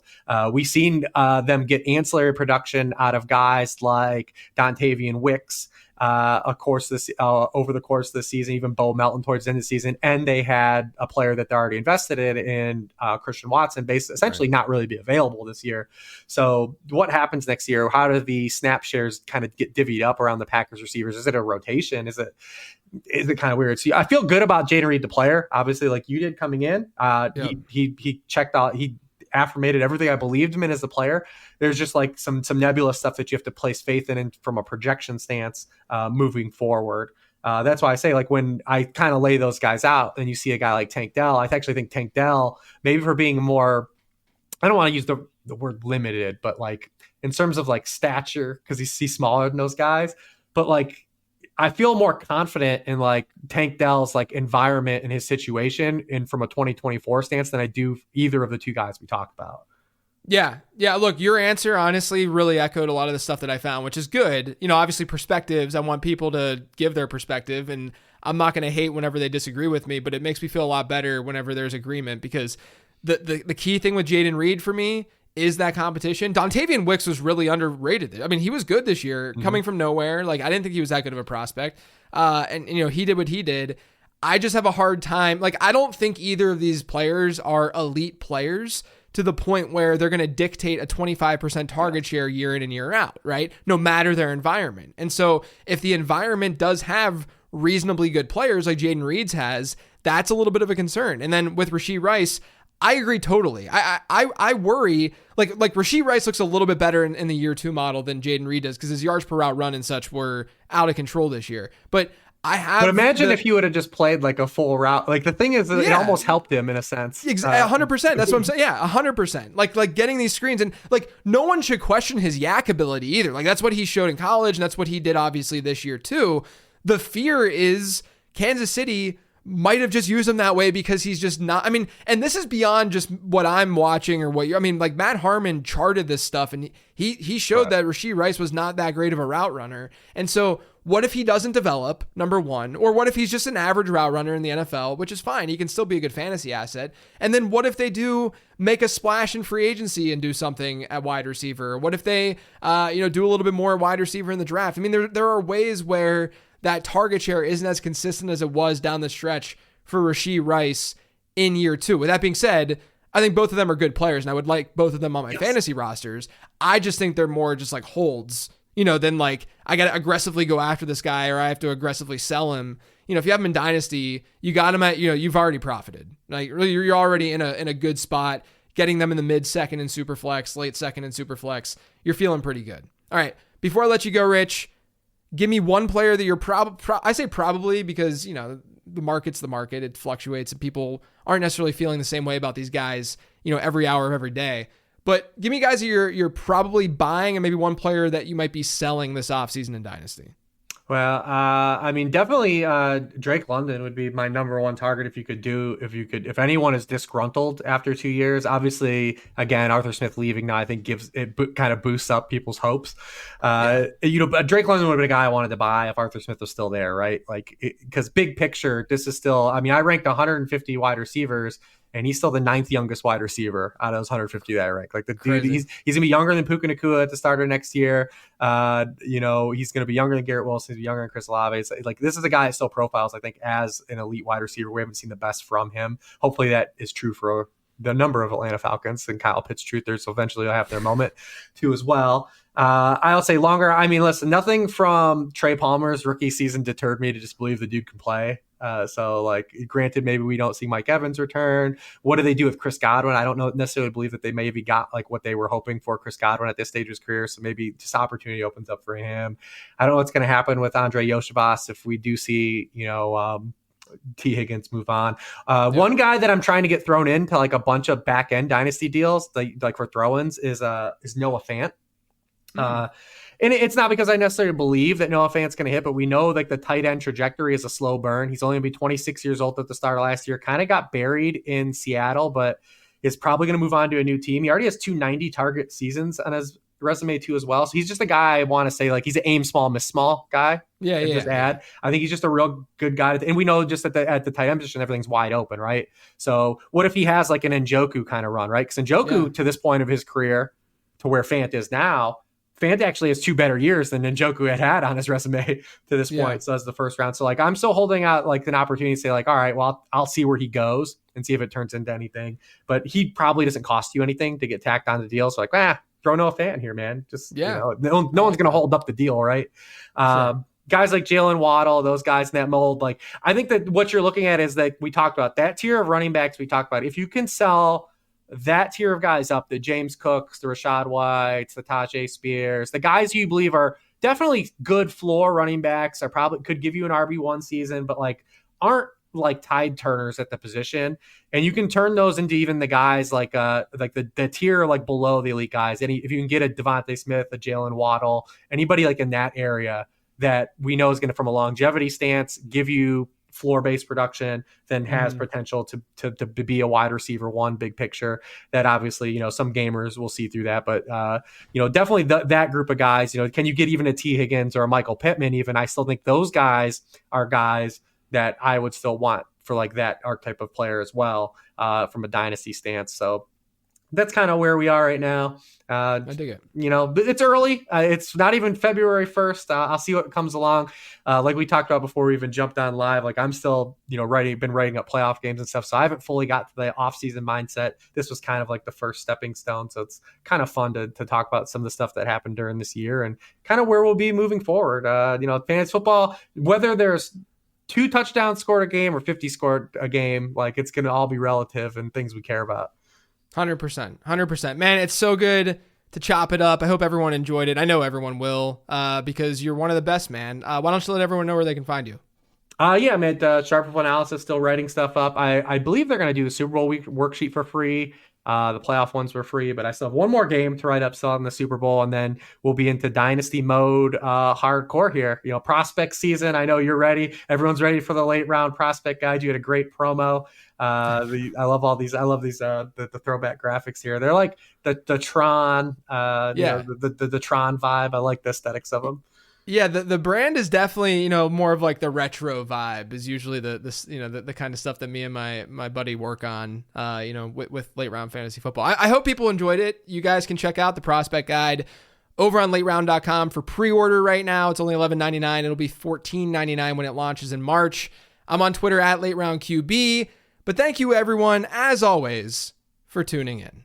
We've seen them get ancillary production out of guys like Dontavian Wicks, of course, over the course of the season, even Bo Melton towards the end of the season, and they had a player that they're already invested in Christian Watson, essentially not really be available this year. So what happens next year? How do the snap shares kind of get divvied up around the Packers receivers? Is it a rotation? Is it kind of weird? So I feel good about Jayden Reed, the player, obviously, like you did coming in. He checked out. He affirmated everything I believed him in as a player. There's just like some nebulous stuff that you have to place faith in from a projection stance moving forward. That's why I say, like, when I kind of lay those guys out and you see a guy like Tank Dell, I actually think Tank Dell, maybe for being more, I don't want to use the word limited, but like in terms of like stature because he's smaller than those guys. But like, I feel more confident in like Tank Dell's like environment and his situation and from a 2024 stance than I do either of the two guys we talked about. Yeah. Yeah. Look, your answer honestly really echoed a lot of the stuff that I found, which is good. Obviously perspectives. I want people to give their perspective, and I'm not going to hate whenever they disagree with me, but it makes me feel a lot better whenever there's agreement, because the key thing with Jaden Reed for me is that competition. Dontavian Wicks was really underrated. I mean, he was good this year, coming from nowhere. Like, I didn't think he was that good of a prospect. And he did what he did. I just have a hard time. Like, I don't think either of these players are elite players to the point where they're going to dictate a 25% target share year in and year out, right? No matter their environment. And so if the environment does have reasonably good players like Jaden Reed's has, that's a little bit of a concern. And then with Rashee Rice, I agree totally. I worry, like Rashee Rice looks a little bit better in the year 2 model than Jaden Reed does, because his yards per route run and such were out of control this year. But imagine if you would have just played like a full route. Like, the thing is that it almost helped him in a sense. 100%. That's what I'm saying. Yeah, 100%. Like getting these screens, and like no one should question his yak ability either. Like, that's what he showed in college, and that's what he did obviously this year too. The fear is Kansas City might have just used him that way because he's just not. I mean, and this is beyond just what I'm watching or what you're. I mean, like Matt Harmon charted this stuff, and he showed that Rashee Rice was not that great of a route runner. And so, what if he doesn't develop, number one? Or what if he's just an average route runner in the NFL, which is fine. He can still be a good fantasy asset. And then what if they do make a splash in free agency and do something at wide receiver? Or what if they, do a little bit more at wide receiver in the draft? I mean, there are ways where that target share isn't as consistent as it was down the stretch for Rashee Rice in year 2. With that being said, I think both of them are good players, and I would like both of them on my fantasy rosters. I just think they're more just like holds, than like I got to aggressively go after this guy or I have to aggressively sell him. If you have him in Dynasty, you got him at, you've already profited. Like, really, you're already in a good spot. Getting them in the mid second in Superflex, late second in Superflex, you're feeling pretty good. All right, before I let you go, Rich, give me one player that you're I say probably because, the market's the market. It fluctuates and people aren't necessarily feeling the same way about these guys, every hour of every day. But give me guys that you're probably buying, and maybe one player that you might be selling this offseason in Dynasty. Well, I mean, definitely Drake London would be my number one target if anyone is disgruntled after 2 years. Obviously, again, Arthur Smith leaving now, I think kind of boosts up people's hopes. Drake London would have been a guy I wanted to buy if Arthur Smith was still there, right? Like, because big picture, this is still, I mean, I ranked 150 wide receivers, and he's still the 9th youngest wide receiver out of those 150 that I rank. Like, the dude, he's gonna be younger than Puka Nacua at the start of next year. He's gonna be younger than Garrett Wilson. He's younger than Chris Olave. It's like, this is a guy that still profiles, I think, as an elite wide receiver. We haven't seen the best from him. Hopefully that is true for the number of Atlanta Falcons and Kyle Pitts truthers. So eventually they'll have their moment too as well. I'll say longer. I mean, listen, nothing from Trey Palmer's rookie season deterred me to just believe the dude can play. Granted, maybe we don't see Mike Evans return. What do they do with Chris Godwin? I don't necessarily believe that they maybe got like what they were hoping for Chris Godwin at this stage of his career. So maybe just opportunity opens up for him. I don't know what's going to happen with Andre Yoshibas if we do see, T. Higgins move on. One guy that I'm trying to get thrown into like a bunch of back end dynasty deals, like for throw-ins, is Noah Fant. And it's not because I necessarily believe that Noah Fant's going to hit, but we know like the tight end trajectory is a slow burn. He's only going to be 26 years old at the start of last year. Kind of got buried in Seattle, but is probably going to move on to a new team. He already has 290 target seasons on his resume too as well. So he's just a guy I want to say like he's an aim small, miss small guy. I think he's just a real good guy. And we know just at the tight end position, everything's wide open, right? So what if he has like an Njoku kind of run, right? Because Njoku to this point of his career to where Fant is now, Fant actually has 2 better years than Njoku had on his resume to this point. So that's the first round. So like, I'm still holding out like an opportunity to say like, all right, well, I'll see where he goes and see if it turns into anything, but he probably doesn't cost you anything to get tacked on the deal. So like, throw Noah Fant here, man. Just, no one's going to hold up the deal. Right. Guys like Jalen Waddle, those guys in that mold. Like, I think that what you're looking at is that we talked about that tier of running backs. We talked about if you can sell that tier of guys up, the James Cooks, the Rashad Whites, the Tajay Spears, the guys you believe are definitely good floor running backs, are probably could give you an RB1 season, but like aren't like tide turners at the position, and you can turn those into even the guys like the tier like below the elite guys. If you can get a Devontae Smith, a Jalen Waddle, anybody like in that area that we know is going to, from a longevity stance, give you floor-based production, then has potential to be a wide receiver one, big picture, that obviously, you know, some gamers will see through that. But, you know, definitely that group of guys, you know, can you get even a T. Higgins or a Michael Pittman even? I still think those guys are guys that I would still want for like that archetype of player as well, from a dynasty stance. So that's kind of where we are right now. I dig it. You know, it's early. It's not even February 1st. I'll see what comes along. Like we talked about before we even jumped on live, like I'm still, you know, been writing up playoff games and stuff. So I haven't fully got to the offseason mindset. This was kind of like the first stepping stone. So it's kind of fun to talk about some of the stuff that happened during this year and kind of where we'll be moving forward. You know, fantasy football, whether there's 2 touchdowns scored a game or 50 scored a game, like it's going to all be relative and things we care about. 100%. Man, it's so good to chop it up. I hope everyone enjoyed it. I know everyone will, because you're one of the best, man. Why don't you let everyone know where they can find you? Yeah, I'm at Sharp of Analysis, still writing stuff up. I believe they're going to do the Super Bowl week worksheet for free. The playoff ones were free, but I still have one more game to write up still on the Super Bowl, and then we'll be into dynasty mode, hardcore here. You know, prospect season. I know you're ready. Everyone's ready for the late round prospect guide. You had a great promo. I love these the throwback graphics here. They're like the Tron, you know, the Tron vibe. I like the aesthetics of them. Yeah, the brand is definitely, you know, more of like the retro vibe is usually the kind of stuff that me and my buddy work on, you know, with late round fantasy football. I hope people enjoyed it. You guys can check out the prospect guide over on lateround.com for pre-order right now. It's only $11.99. It'll be $14.99 when it launches in March. I'm on Twitter at lateroundqb. But thank you everyone, as always, for tuning in.